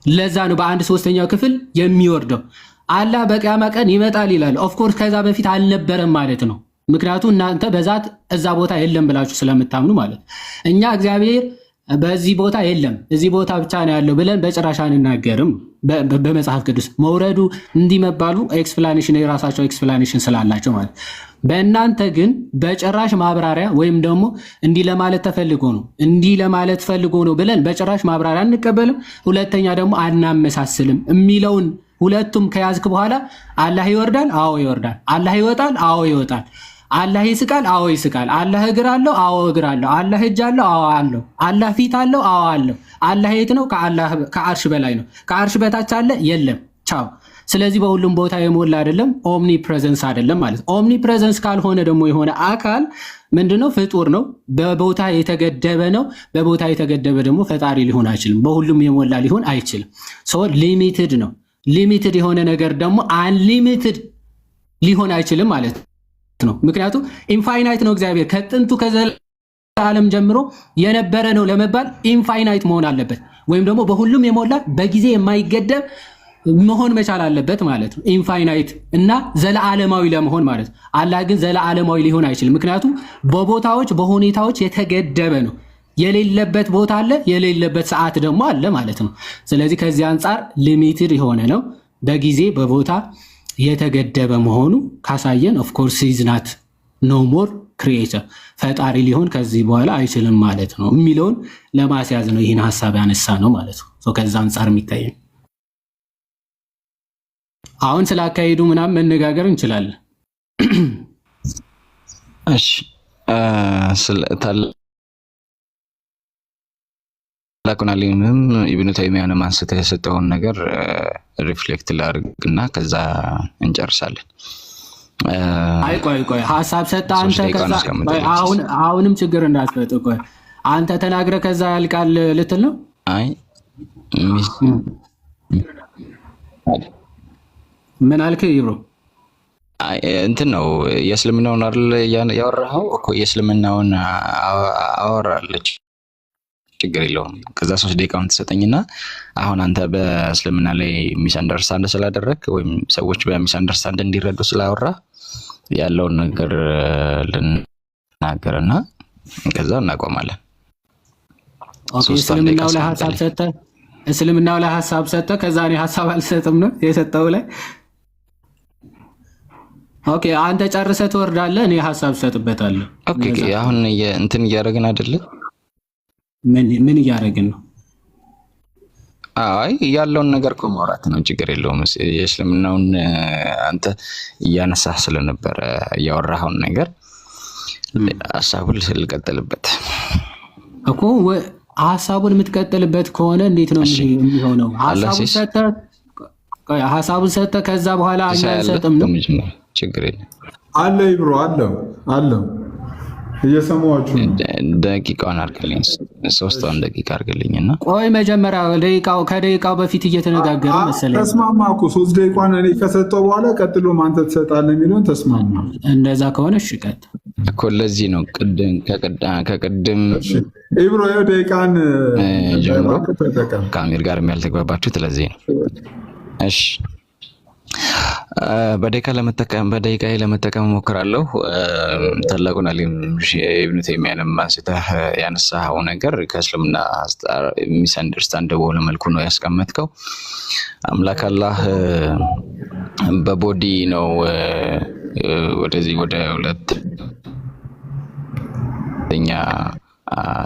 ለዛ ነው በአንድ ሶስተኛው ክፍል የሚወርደው። አላህ በቂያማ ቀን ይመጣል ይላል። ኦፍኮርስ ከዛ በፊት አልነበረም ማለት ነው። ምክንያቱም እናንተ በዛት እዛ ቦታ የለም ብላችሁ ስለምታምኑ ማለት። እኛ እግዚአብሔር በዚህ ቦታ የለም እዚህ ቦታ ብቻ ነው ያለው ብለን በጭራሽ አንናገርም። በመጽሐፍ ቅዱስ መውረዱ እንዲመባሉ ኤክስፕላኔሽን የራሳቸው ኤክስፕላኔሽን ስላላቸው ማለት። በእናንተ ግን በጭራሽ ማብራሪያ ወይም ደግሞ እንዲህ ለማለት ተፈልጎ ነው እንዲህ ለማለት ፈልጎ ነው ብለን በጭራሽ ማብራሪያ አንቀበልም። ሁለተኛ ደግሞ አናመሳስልም የሚለውን ሁለቱም ከያዝክ በኋላ አላህ ይወርዳል፣ አዎ ይወርዳል። አላህ ይወጣል፣ አዎ ይወጣል። አላህ ይስቃል፣ አዎ ይስቃል። አላህ እግር አለው፣ አዎ እግር አለው። አላህ እጅ አለው፣ አዎ አለው። አላህ ፊት አለው፣ አዎ አለው። አላህ የት ነው? ከአርሽ በላይ ነው። ከአርሽ በታች አለ? የለም። ቻው። ስለዚህ በሁሉም ቦታ የሞላ አይደለም፣ ኦምኒ ፕሬዘንስ አይደለም ማለት። ኦምኒ ፕሬዘንስ ካልሆነ ደግሞ የሆነ አካል ምንድነው? ፍጡር ነው፣ በቦታ የተገደበ ነው። በቦታ የተገደበ ደግሞ ፈጣሪ ሊሆን አይችልም። በሁሉም የሞላ ሊሆን አይችልም። ሶ ሊሚትድ ነው። ሊሚትድ የሆነ ነገር ደግሞ አንሊሚትድ ሊሆን አይችልም ማለት ነው። ምክንያቱም ኢንፋይናይት ነው እግዚአብሔር። ከጥንቱ ከዘላለም ጀምሮ የነበረ ነው ለመባል ኢንፋይናይት መሆን አለበት፣ ወይም ደግሞ በሁሉም የሞላ በጊዜ የማይገደብ መሆን መቻል አለበት ማለት ነው። ኢንፋይናይት እና ዘለዓለማዊ ለመሆን ማለት ነው። አላህ ግን ዘለዓለማዊ ሊሆን አይችልም። ምክንያቱም በቦታዎች በሁኔታዎች የተገደበ ነው። የሌለበት ቦታ አለ፣ የሌለበት ሰዓት ደግሞ አለ ማለት ነው። ስለዚህ ከዚህ አንጻር ሊሚትድ የሆነ ነው፣ በጊዜ በቦታ የተገደበ መሆኑ ካሳየን ኦፍኮርስ ኢዝናት ኖ ሞር ክሪኤተር ፈጣሪ ሊሆን ከዚህ በኋላ አይችልም ማለት ነው የሚለውን ለማስያዝ ነው ይህን ሀሳብ ያነሳ ነው ማለት ነው። ከዛ አንጻር የሚታየን አሁን ስላካሄዱ ምናምን መነጋገር እንችላለን። እሺ ላቁናሊንም ኢብኑ ተይሚያንም አንስተህ የሰጠውን ነገር ሪፍሌክት ላድርግና ከዛ እንጨርሳለን። ቆይ ሀሳብ ሰጠህ አንተ። ከዛ አሁንም ችግር እንዳትፈጥ። ቆይ አንተ ተናግረህ ከዛ ያልቃል ልትል ነው? አይ ምን አልክ ይብሮ? እንትን ነው የእስልምናውን አይደል ያወራኸው እኮ። የእስልምናውን አወራለች፣ ችግር የለውም። ከዛ 3 ደቂቃውን ትሰጠኝና አሁን አንተ በእስልምና ላይ ሚስ አንደርስታንድ ስላደረግ ወይም ሰዎች በሚስ አንደርስታንድ እንዲረዱ ስላወራ ያለውን ነገር ልናገርና ከዛ እናቆማለን። እስልምናው ላይ ሀሳብ ሰጠህ፣ ከዛ እኔ ሀሳብ አልሰጥም ነው የሰጠው ላይ። ኦኬ አንተ ጨርሰህ ትወርዳለህ፣ እኔ ሀሳብ ሰጥበታለሁ። ኦኬ አሁን እንትን እያደረግን አይደለ? ምን እያደረግን ነው? አይ ያለውን ነገር እኮ ማውራት ነው፣ ችግር የለውም። የእስልምናውን አንተ እያነሳህ ስለነበረ ያወራኸውን ነገር ሀሳቡን ልቀጥልበት እኮ። ሀሳቡን የምትቀጥልበት ከሆነ እንዴት ነው የሚሆነው? ሀሳቡን ሰጠህ ከዛ በኋላ እኛ አንሰጥም ነው? ችግር የለም አለ ይብሮ አለው እየሰማችሁ ደቂቃውን አድርግልኝ፣ 3 ደቂቃ አድርግልኝና ቆይ መጀመሪያ ከደቂቃው በፊት እየተነጋገረ መሰለኝ። ተስማማ እኮ 3 ደቂቃን እኔ ከሰጠው በኋላ ቀጥሎ አንተ ትሰጣለህ የሚለውን ተስማማ። እንደዛ ከሆነ እሺ ቀጥ እኮ ለዚህ ነው ከቅድም ኢብሮ ያው ደቂቃን ጀምሮ ከአሚር ጋር ያልተግባባችሁት ለዚህ ነው። እሺ በደቂቃ ለመጠቀም እሞክራለሁ። ታላቁን አሊም ኢብኑ ተይሚያንም አንስተህ ያነሳኸው ነገር ከእስልምና ሚስ አንደርስታንድ በሆነ መልኩ ነው ያስቀመጥከው። አምላክ አላህ በቦዲ ነው ወደዚህ ወደ ሁለተኛ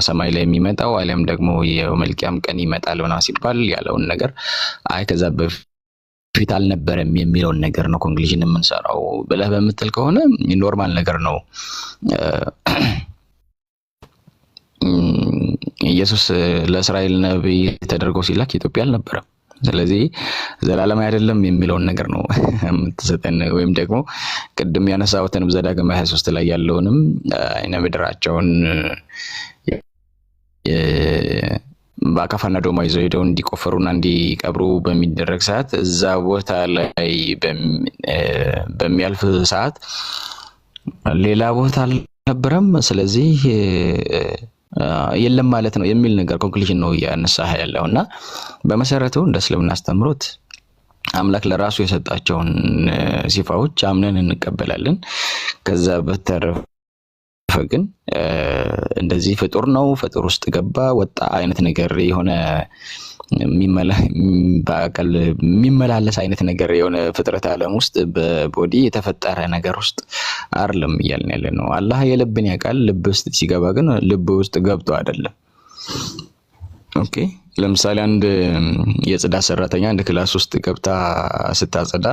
ሰማይ ላይ የሚመጣው አሊያም ደግሞ የመልቂያም ቀን ይመጣል ምናምን ሲባል ያለውን ነገር ከዛ ፊት አልነበረም የሚለውን ነገር ነው ኮንክሉዥን የምንሰራው ብለህ በምትል ከሆነ ኖርማል ነገር ነው። ኢየሱስ ለእስራኤል ነብይ ተደርጎ ሲላክ ኢትዮጵያ አልነበረም። ስለዚህ ዘላለም አይደለም የሚለውን ነገር ነው የምትሰጠን። ወይም ደግሞ ቅድም ያነሳሁትን ዘዳግም 23 ላይ ያለውንም አይነ ምድራቸውን በአካፋና ዶማ ይዘው ሄደው እንዲቆፈሩና እንዲቀብሩ በሚደረግ ሰዓት እዛ ቦታ ላይ በሚያልፍ ሰዓት ሌላ ቦታ አልነበረም። ስለዚህ የለም ማለት ነው የሚል ነገር ኮንክሉዥን ነው ያነሳህ ያለውና በመሰረቱ እንደ እስልምና አስተምሮት አምላክ ለራሱ የሰጣቸውን ሲፋዎች አምነን እንቀበላለን። ከዛ በተረፈ ግን እንደዚህ ፍጡር ነው ፍጡር ውስጥ ገባ ወጣ አይነት ነገር የሆነ በአካል የሚመላለስ አይነት ነገር የሆነ ፍጥረት ዓለም ውስጥ በቦዲ የተፈጠረ ነገር ውስጥ አይደለም እያልን ያለ ነው። አላህ የልብን ያውቃል። ልብ ውስጥ ሲገባ ግን ልብ ውስጥ ገብቶ አይደለም። ኦኬ ለምሳሌ አንድ የጽዳት ሰራተኛ አንድ ክላስ ውስጥ ገብታ ስታጸዳ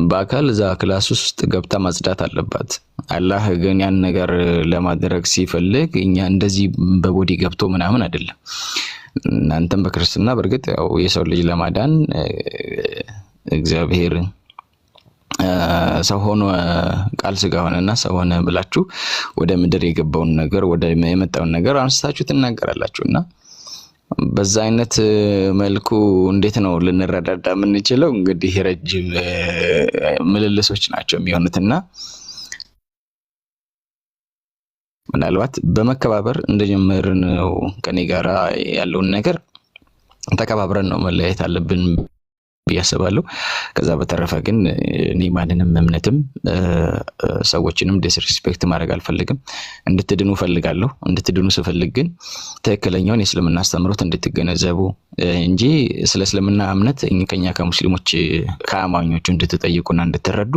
በአካል እዛ ክላስ ውስጥ ገብታ ማጽዳት አለባት። አላህ ግን ያን ነገር ለማድረግ ሲፈልግ እኛ እንደዚህ በቦዲ ገብቶ ምናምን አይደለም። እናንተም በክርስትና በእርግጥ ያው የሰው ልጅ ለማዳን እግዚአብሔር ሰው ሆኖ ቃል ስጋ ሆነና ሰው ሆነ ብላችሁ ወደ ምድር የገባውን ነገር ወደ የመጣውን ነገር አንስታችሁ ትናገራላችሁና በዛ አይነት መልኩ እንዴት ነው ልንረዳዳ የምንችለው? እንግዲህ ረጅም ምልልሶች ናቸው የሚሆኑትና ምናልባት በመከባበር እንደጀመርን ነው ከኔ ጋራ ያለውን ነገር ተከባብረን ነው መለያየት አለብን ብዬ አስባለሁ። ከዛ በተረፈ ግን እኔ ማንንም እምነትም ሰዎችንም ዲስሪስፔክት ማድረግ አልፈልግም። እንድትድኑ ፈልጋለሁ። እንድትድኑ ስፈልግ ግን ትክክለኛውን የእስልምና አስተምሮት እንድትገነዘቡ እንጂ ስለ እስልምና እምነት ከኛ ከሙስሊሞች ከአማኞቹ እንድትጠይቁና እንድትረዱ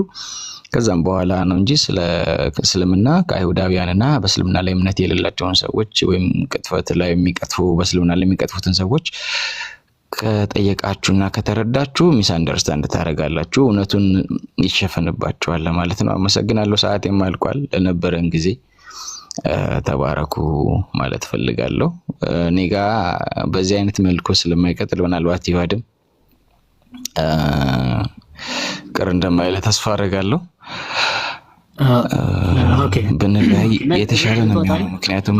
ከዛም በኋላ ነው እንጂ ስለ እስልምና ከአይሁዳውያንና በእስልምና ላይ እምነት የሌላቸውን ሰዎች ወይም ቅጥፈት ላይ የሚቀጥፉ በእስልምና ላይ የሚቀጥፉትን ሰዎች ከጠየቃችሁና ከተረዳችሁ ሚስ አንደርስታንድ ታደርጋላችሁ፣ እውነቱን ይሸፈንባችኋል ማለት ነው። አመሰግናለሁ። ሰዓት የማልቋል። ለነበረን ጊዜ ተባረኩ ማለት ፈልጋለሁ። እኔ ጋ በዚህ አይነት መልኩ ስለማይቀጥል ምናልባት ይዋድም ቅር እንደማይለ ተስፋ አደርጋለሁ። ብንለያይ የተሻለ ነው የሚሆነው። ምክንያቱም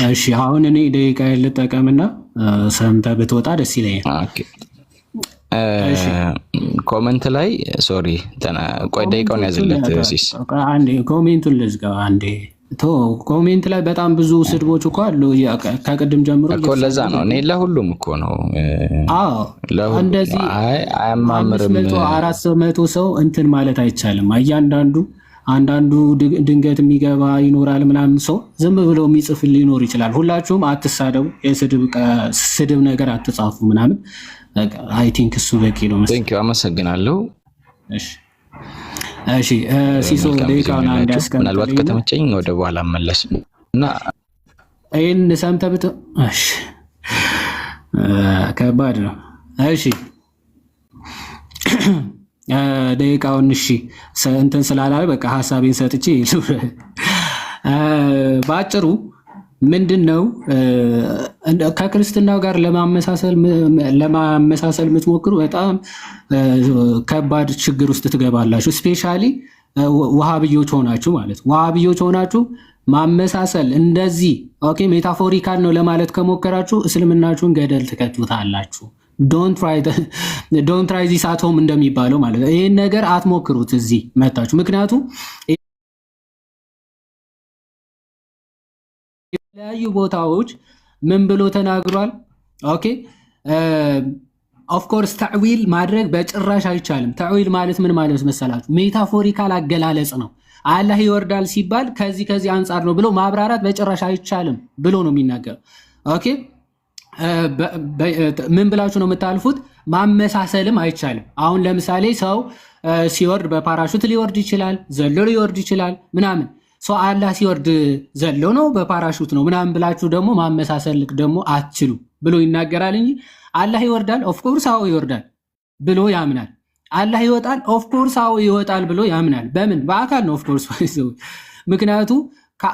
እሺ አሁን እኔ ደቂቃ ልጠቀምና ሰምተህ ብትወጣ ደስ ይለኛል። ኮሜንት ላይ ሶሪ ቆይ ደቂቃውን ያዝለት ሲስ አንዴ ኮሜንቱን ልዝጋ አንዴ ኮሜንት ላይ በጣም ብዙ ስድቦች እኮ አሉ ከቅድም ጀምሮ እኮ ለዛ ነው እኔ ለሁሉም እኮ ነው እንደዚህ አያማምርም 400 ሰው እንትን ማለት አይቻልም። አንዳንዱ ድንገት የሚገባ ይኖራል ምናምን ሰው ዝም ብሎ የሚጽፍ ሊኖር ይችላል። ሁላችሁም አትሳደቡ፣ ስድብ ነገር አትጻፉ ምናምን። አይ ቲንክ እሱ በቂ ነው መሰለኝ። ቴንክ ዩ አመሰግናለሁ። እሺ ሲሶ ደቂቃውን አንድ ያስቀምጥ። ምናልባት ከተመቸኝ ወደ በኋላ መለስ እና ይህን ሰምተህ እሺ፣ ከባድ ነው። እሺ ደቂቃውን እሺ እንትን ስላላለ በቃ ሀሳቤን ሰጥቼ በአጭሩ ምንድን ነው ከክርስትናው ጋር ለማመሳሰል የምትሞክሩ በጣም ከባድ ችግር ውስጥ ትገባላችሁ። ስፔሻሊ ውሃብዮች ሆናችሁ ማለት ውሃብዮች ሆናችሁ ማመሳሰል እንደዚህ ኦኬ ሜታፎሪካል ነው ለማለት ከሞከራችሁ እስልምናችሁን ገደል ትከቱታላችሁ። ዶንት ትራይ ዚስ አት ሆም እንደሚባለው ማለት ነው። ይህን ነገር አትሞክሩት እዚህ መታችሁ። ምክንያቱም የተለያዩ ቦታዎች ምን ብሎ ተናግሯል? ኦኬ ኦፍኮርስ ተዕዊል ማድረግ በጭራሽ አይቻልም። ተዕዊል ማለት ምን ማለት መሰላችሁ? ሜታፎሪካል አገላለጽ ነው። አላህ ይወርዳል ሲባል ከዚህ አንጻር ነው ብሎ ማብራራት በጭራሽ አይቻልም ብሎ ነው የሚናገረው። ኦኬ ምን ብላችሁ ነው የምታልፉት? ማመሳሰልም አይቻልም። አሁን ለምሳሌ ሰው ሲወርድ በፓራሹት ሊወርድ ይችላል፣ ዘሎ ሊወርድ ይችላል ምናምን። ሰው አላህ ሲወርድ ዘሎ ነው በፓራሹት ነው ምናምን ብላችሁ ደግሞ ማመሳሰል ደግሞ አትችሉ ብሎ ይናገራል እንጂ አላህ ይወርዳል ኦፍኮርስ አዎ ይወርዳል ብሎ ያምናል። አላህ ይወጣል ኦፍኮርስ አዎ ይወጣል ብሎ ያምናል። በምን? በአካል ነው ኦፍኮርስ። ምክንያቱ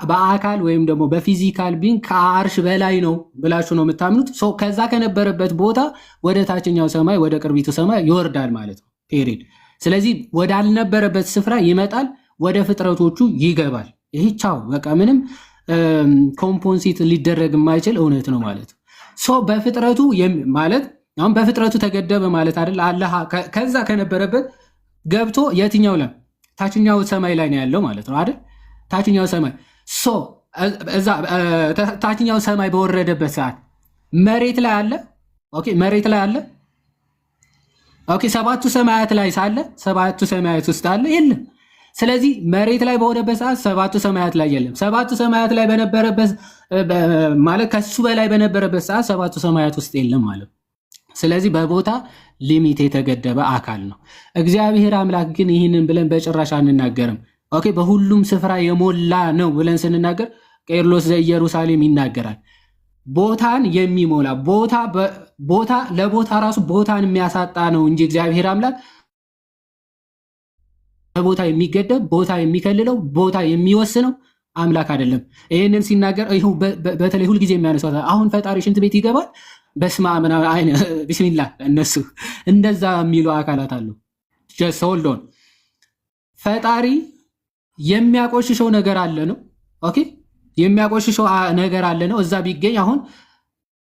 በአካል ወይም ደግሞ በፊዚካል ቢንግ ከአርሽ በላይ ነው ብላችሁ ነው የምታምኑት። ከዛ ከነበረበት ቦታ ወደ ታችኛው ሰማይ ወደ ቅርቢቱ ሰማይ ይወርዳል ማለት ነው ፔሪድ። ስለዚህ ወዳልነበረበት ስፍራ ይመጣል፣ ወደ ፍጥረቶቹ ይገባል። ይህ ቻው በቃ ምንም ኮምፖንሲት ሊደረግ የማይችል እውነት ነው ማለት ነው። በፍጥረቱ ማለት አሁን በፍጥረቱ ተገደበ ማለት አይደል? አላህ ከዛ ከነበረበት ገብቶ የትኛው ላይ ታችኛው ሰማይ ላይ ነው ያለው ማለት ነው አይደል? ታችኛው ሰማይ እዛ ታችኛው ሰማይ በወረደበት ሰዓት መሬት ላይ አለ። ኦኬ መሬት ላይ አለ። ኦኬ ሰባቱ ሰማያት ላይ ሳለ ሰባቱ ሰማያት ውስጥ አለ የለም። ስለዚህ መሬት ላይ በሆነበት ሰዓት ሰባቱ ሰማያት ላይ የለም። ሰባቱ ሰማያት ላይ በነበረበት ማለት ከሱ በላይ በነበረበት ሰዓት ሰባቱ ሰማያት ውስጥ የለም ማለት። ስለዚህ በቦታ ሊሚት የተገደበ አካል ነው። እግዚአብሔር አምላክ ግን ይህንን ብለን በጭራሽ አንናገርም። ኦኬ በሁሉም ስፍራ የሞላ ነው ብለን ስንናገር ቄርሎስ ዘኢየሩሳሌም ይናገራል። ቦታን የሚሞላ ቦታ ለቦታ ራሱ ቦታን የሚያሳጣ ነው እንጂ እግዚአብሔር አምላክ በቦታ የሚገደብ ቦታ የሚከልለው ቦታ የሚወስነው አምላክ አይደለም። ይህንን ሲናገር በተለይ ሁልጊዜ የሚያነሷ አሁን ፈጣሪ ሽንት ቤት ይገባል በስመ አብ ቢስሚላህ እነሱ እንደዛ የሚሉ አካላት አሉ። ጀስት ሆልድ ኦን ፈጣሪ የሚያቆሽሸው ነገር አለ ነው። ኦኬ የሚያቆሽሸው ነገር አለ ነው። እዛ ቢገኝ አሁን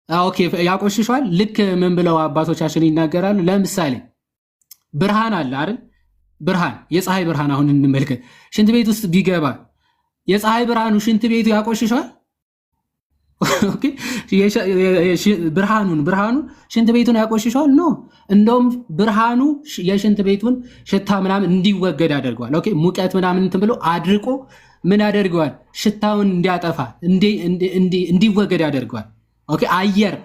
ኦኬ ያቆሽሸዋል። ልክ ምን ብለው አባቶቻችን ይናገራሉ? ለምሳሌ ብርሃን አለ አይደል? ብርሃን የፀሐይ ብርሃን አሁን እንመልከት። ሽንት ቤት ውስጥ ቢገባ የፀሐይ ብርሃኑ ሽንት ቤቱ ያቆሽሸዋል? ኦኬ ብርሃኑ ሽንት ቤቱን ያቆሽሸዋል? ኖ እንደውም ብርሃኑ የሽንት ቤቱን ሽታ ምናምን እንዲወገድ ያደርገዋል። ኦኬ ሙቀት ምናምን እንትን ብሎ አድርቆ ምን ያደርገዋል? ሽታውን እንዲያጠፋ እንዲወገድ ያደርገዋል። ኦኬ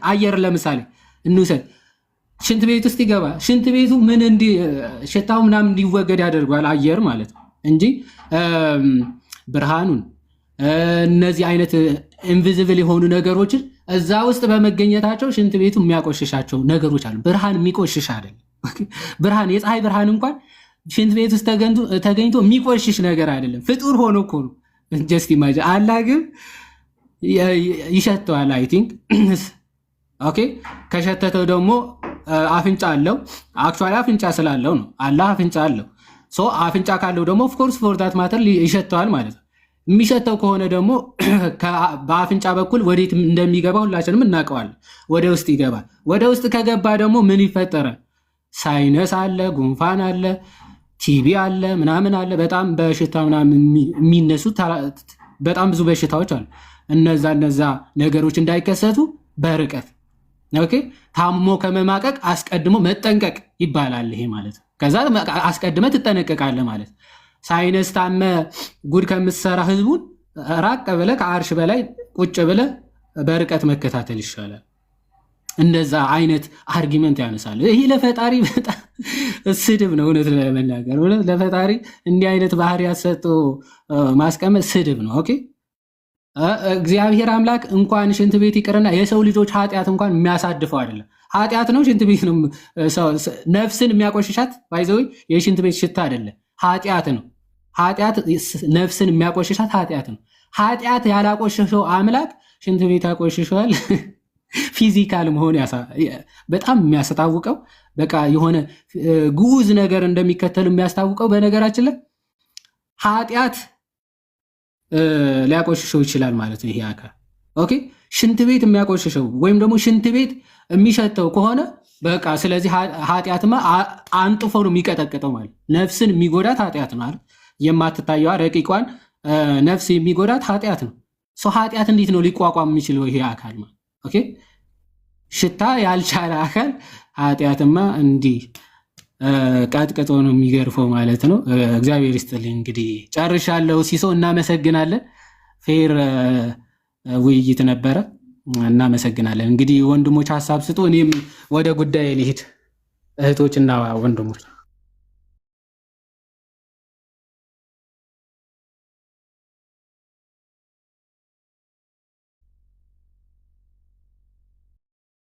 አየር ለምሳሌ እንውሰድ። ሽንት ቤት ውስጥ ይገባ ሽንት ቤቱ ምን ሽታው ምናምን እንዲወገድ ያደርገዋል አየር ማለት ነው እንጂ ብርሃኑን እነዚህ አይነት ኢንቪዚብል የሆኑ ነገሮችን እዛ ውስጥ በመገኘታቸው ሽንት ቤቱ የሚያቆሽሻቸው ነገሮች አሉ። ብርሃን የሚቆሽሽ አይደለም። ብርሃን የፀሐይ ብርሃን እንኳን ሽንት ቤት ውስጥ ተገኝቶ የሚቆሽሽ ነገር አይደለም። ፍጡር ሆኖ እኮ ነው። ጀስት ኢማጂን። አላህ ግን ይሸተዋል። አይ ቲንክ ኦኬ ከሸተተው ደግሞ አፍንጫ አለው። አክቹዋሊ አፍንጫ ስላለው ነው። አላህ አፍንጫ አለው። ሶ አፍንጫ ካለው ደግሞ ኦፍ ኮርስ ፎር ዳት ማተር ይሸተዋል ማለት ነው። የሚሸተው ከሆነ ደግሞ በአፍንጫ በኩል ወዴት እንደሚገባ ሁላችንም እናውቀዋለን። ወደ ውስጥ ይገባል። ወደ ውስጥ ከገባ ደግሞ ምን ይፈጠራል? ሳይነስ አለ፣ ጉንፋን አለ፣ ቲቢ አለ፣ ምናምን አለ። በጣም በሽታ ምናምን የሚነሱ በጣም ብዙ በሽታዎች አሉ። እነዛ ነገሮች እንዳይከሰቱ በርቀት ኦኬ ታሞ ከመማቀቅ አስቀድሞ መጠንቀቅ ይባላል። ይሄ ማለት ከዛ አስቀድመ ትጠነቀቃለህ ማለት። ሳይነስ ታመ ጉድ ከምትሰራ ህዝቡን ራቅ ብለህ ከአርሽ በላይ ቁጭ ብለህ በርቀት መከታተል ይሻላል። እንደዛ አይነት አርጊመንት ያነሳል። ይሄ ለፈጣሪ በጣም ስድብ ነው። እውነት ለመናገር ለፈጣሪ እንዲህ አይነት ባህሪያት ሰጥቶ ማስቀመጥ ስድብ ነው። ኦኬ እግዚአብሔር አምላክ እንኳን ሽንት ቤት ይቅርና የሰው ልጆች ኃጢአት እንኳን የሚያሳድፈው አይደለም። ኃጢአት ነው ሽንት ቤት ነው ነፍስን የሚያቆሽሻት ባይዘው የሽንት ቤት ሽታ አይደለም፣ ኃጢአት ነው። ኃጢአት ነፍስን የሚያቆሽሻት ኃጢአት ነው። ኃጢአት ያላቆሸሸው አምላክ ሽንት ቤት ያቆሽሸዋል። ፊዚካል መሆን በጣም የሚያስታውቀው በቃ የሆነ ግዑዝ ነገር እንደሚከተል የሚያስታውቀው በነገራችን ላይ ኃጢአት ሊያቆሽሸው ይችላል ማለት ነው ይሄ አካል። ኦኬ ሽንት ቤት የሚያቆሽሸው ወይም ደግሞ ሽንት ቤት የሚሸተው ከሆነ በቃ ስለዚህ ኃጢአትማ አንጥፎ ነው የሚቀጠቅጠው ማለት ነፍስን የሚጎዳት ኃጢአት ነው አይደል? የማትታየዋ ረቂቋን ነፍስ የሚጎዳት ኃጢአት ነው። ሰው ኃጢአት እንዴት ነው ሊቋቋም የሚችለው ይሄ አካል ማለት? ኦኬ ሽታ ያልቻለ አካል ኃጢአትማ እንዲህ ቀጥቅጦ ነው የሚገርፈው ማለት ነው። እግዚአብሔር ይስጥልኝ። እንግዲህ ጨርሻለሁ። ሲሶ እናመሰግናለን። ፌር ውይይት ነበረ። እናመሰግናለን። እንግዲህ ወንድሞች ሀሳብ ስጡ፣ እኔም ወደ ጉዳይ ልሂድ። እህቶችና ወንድሞች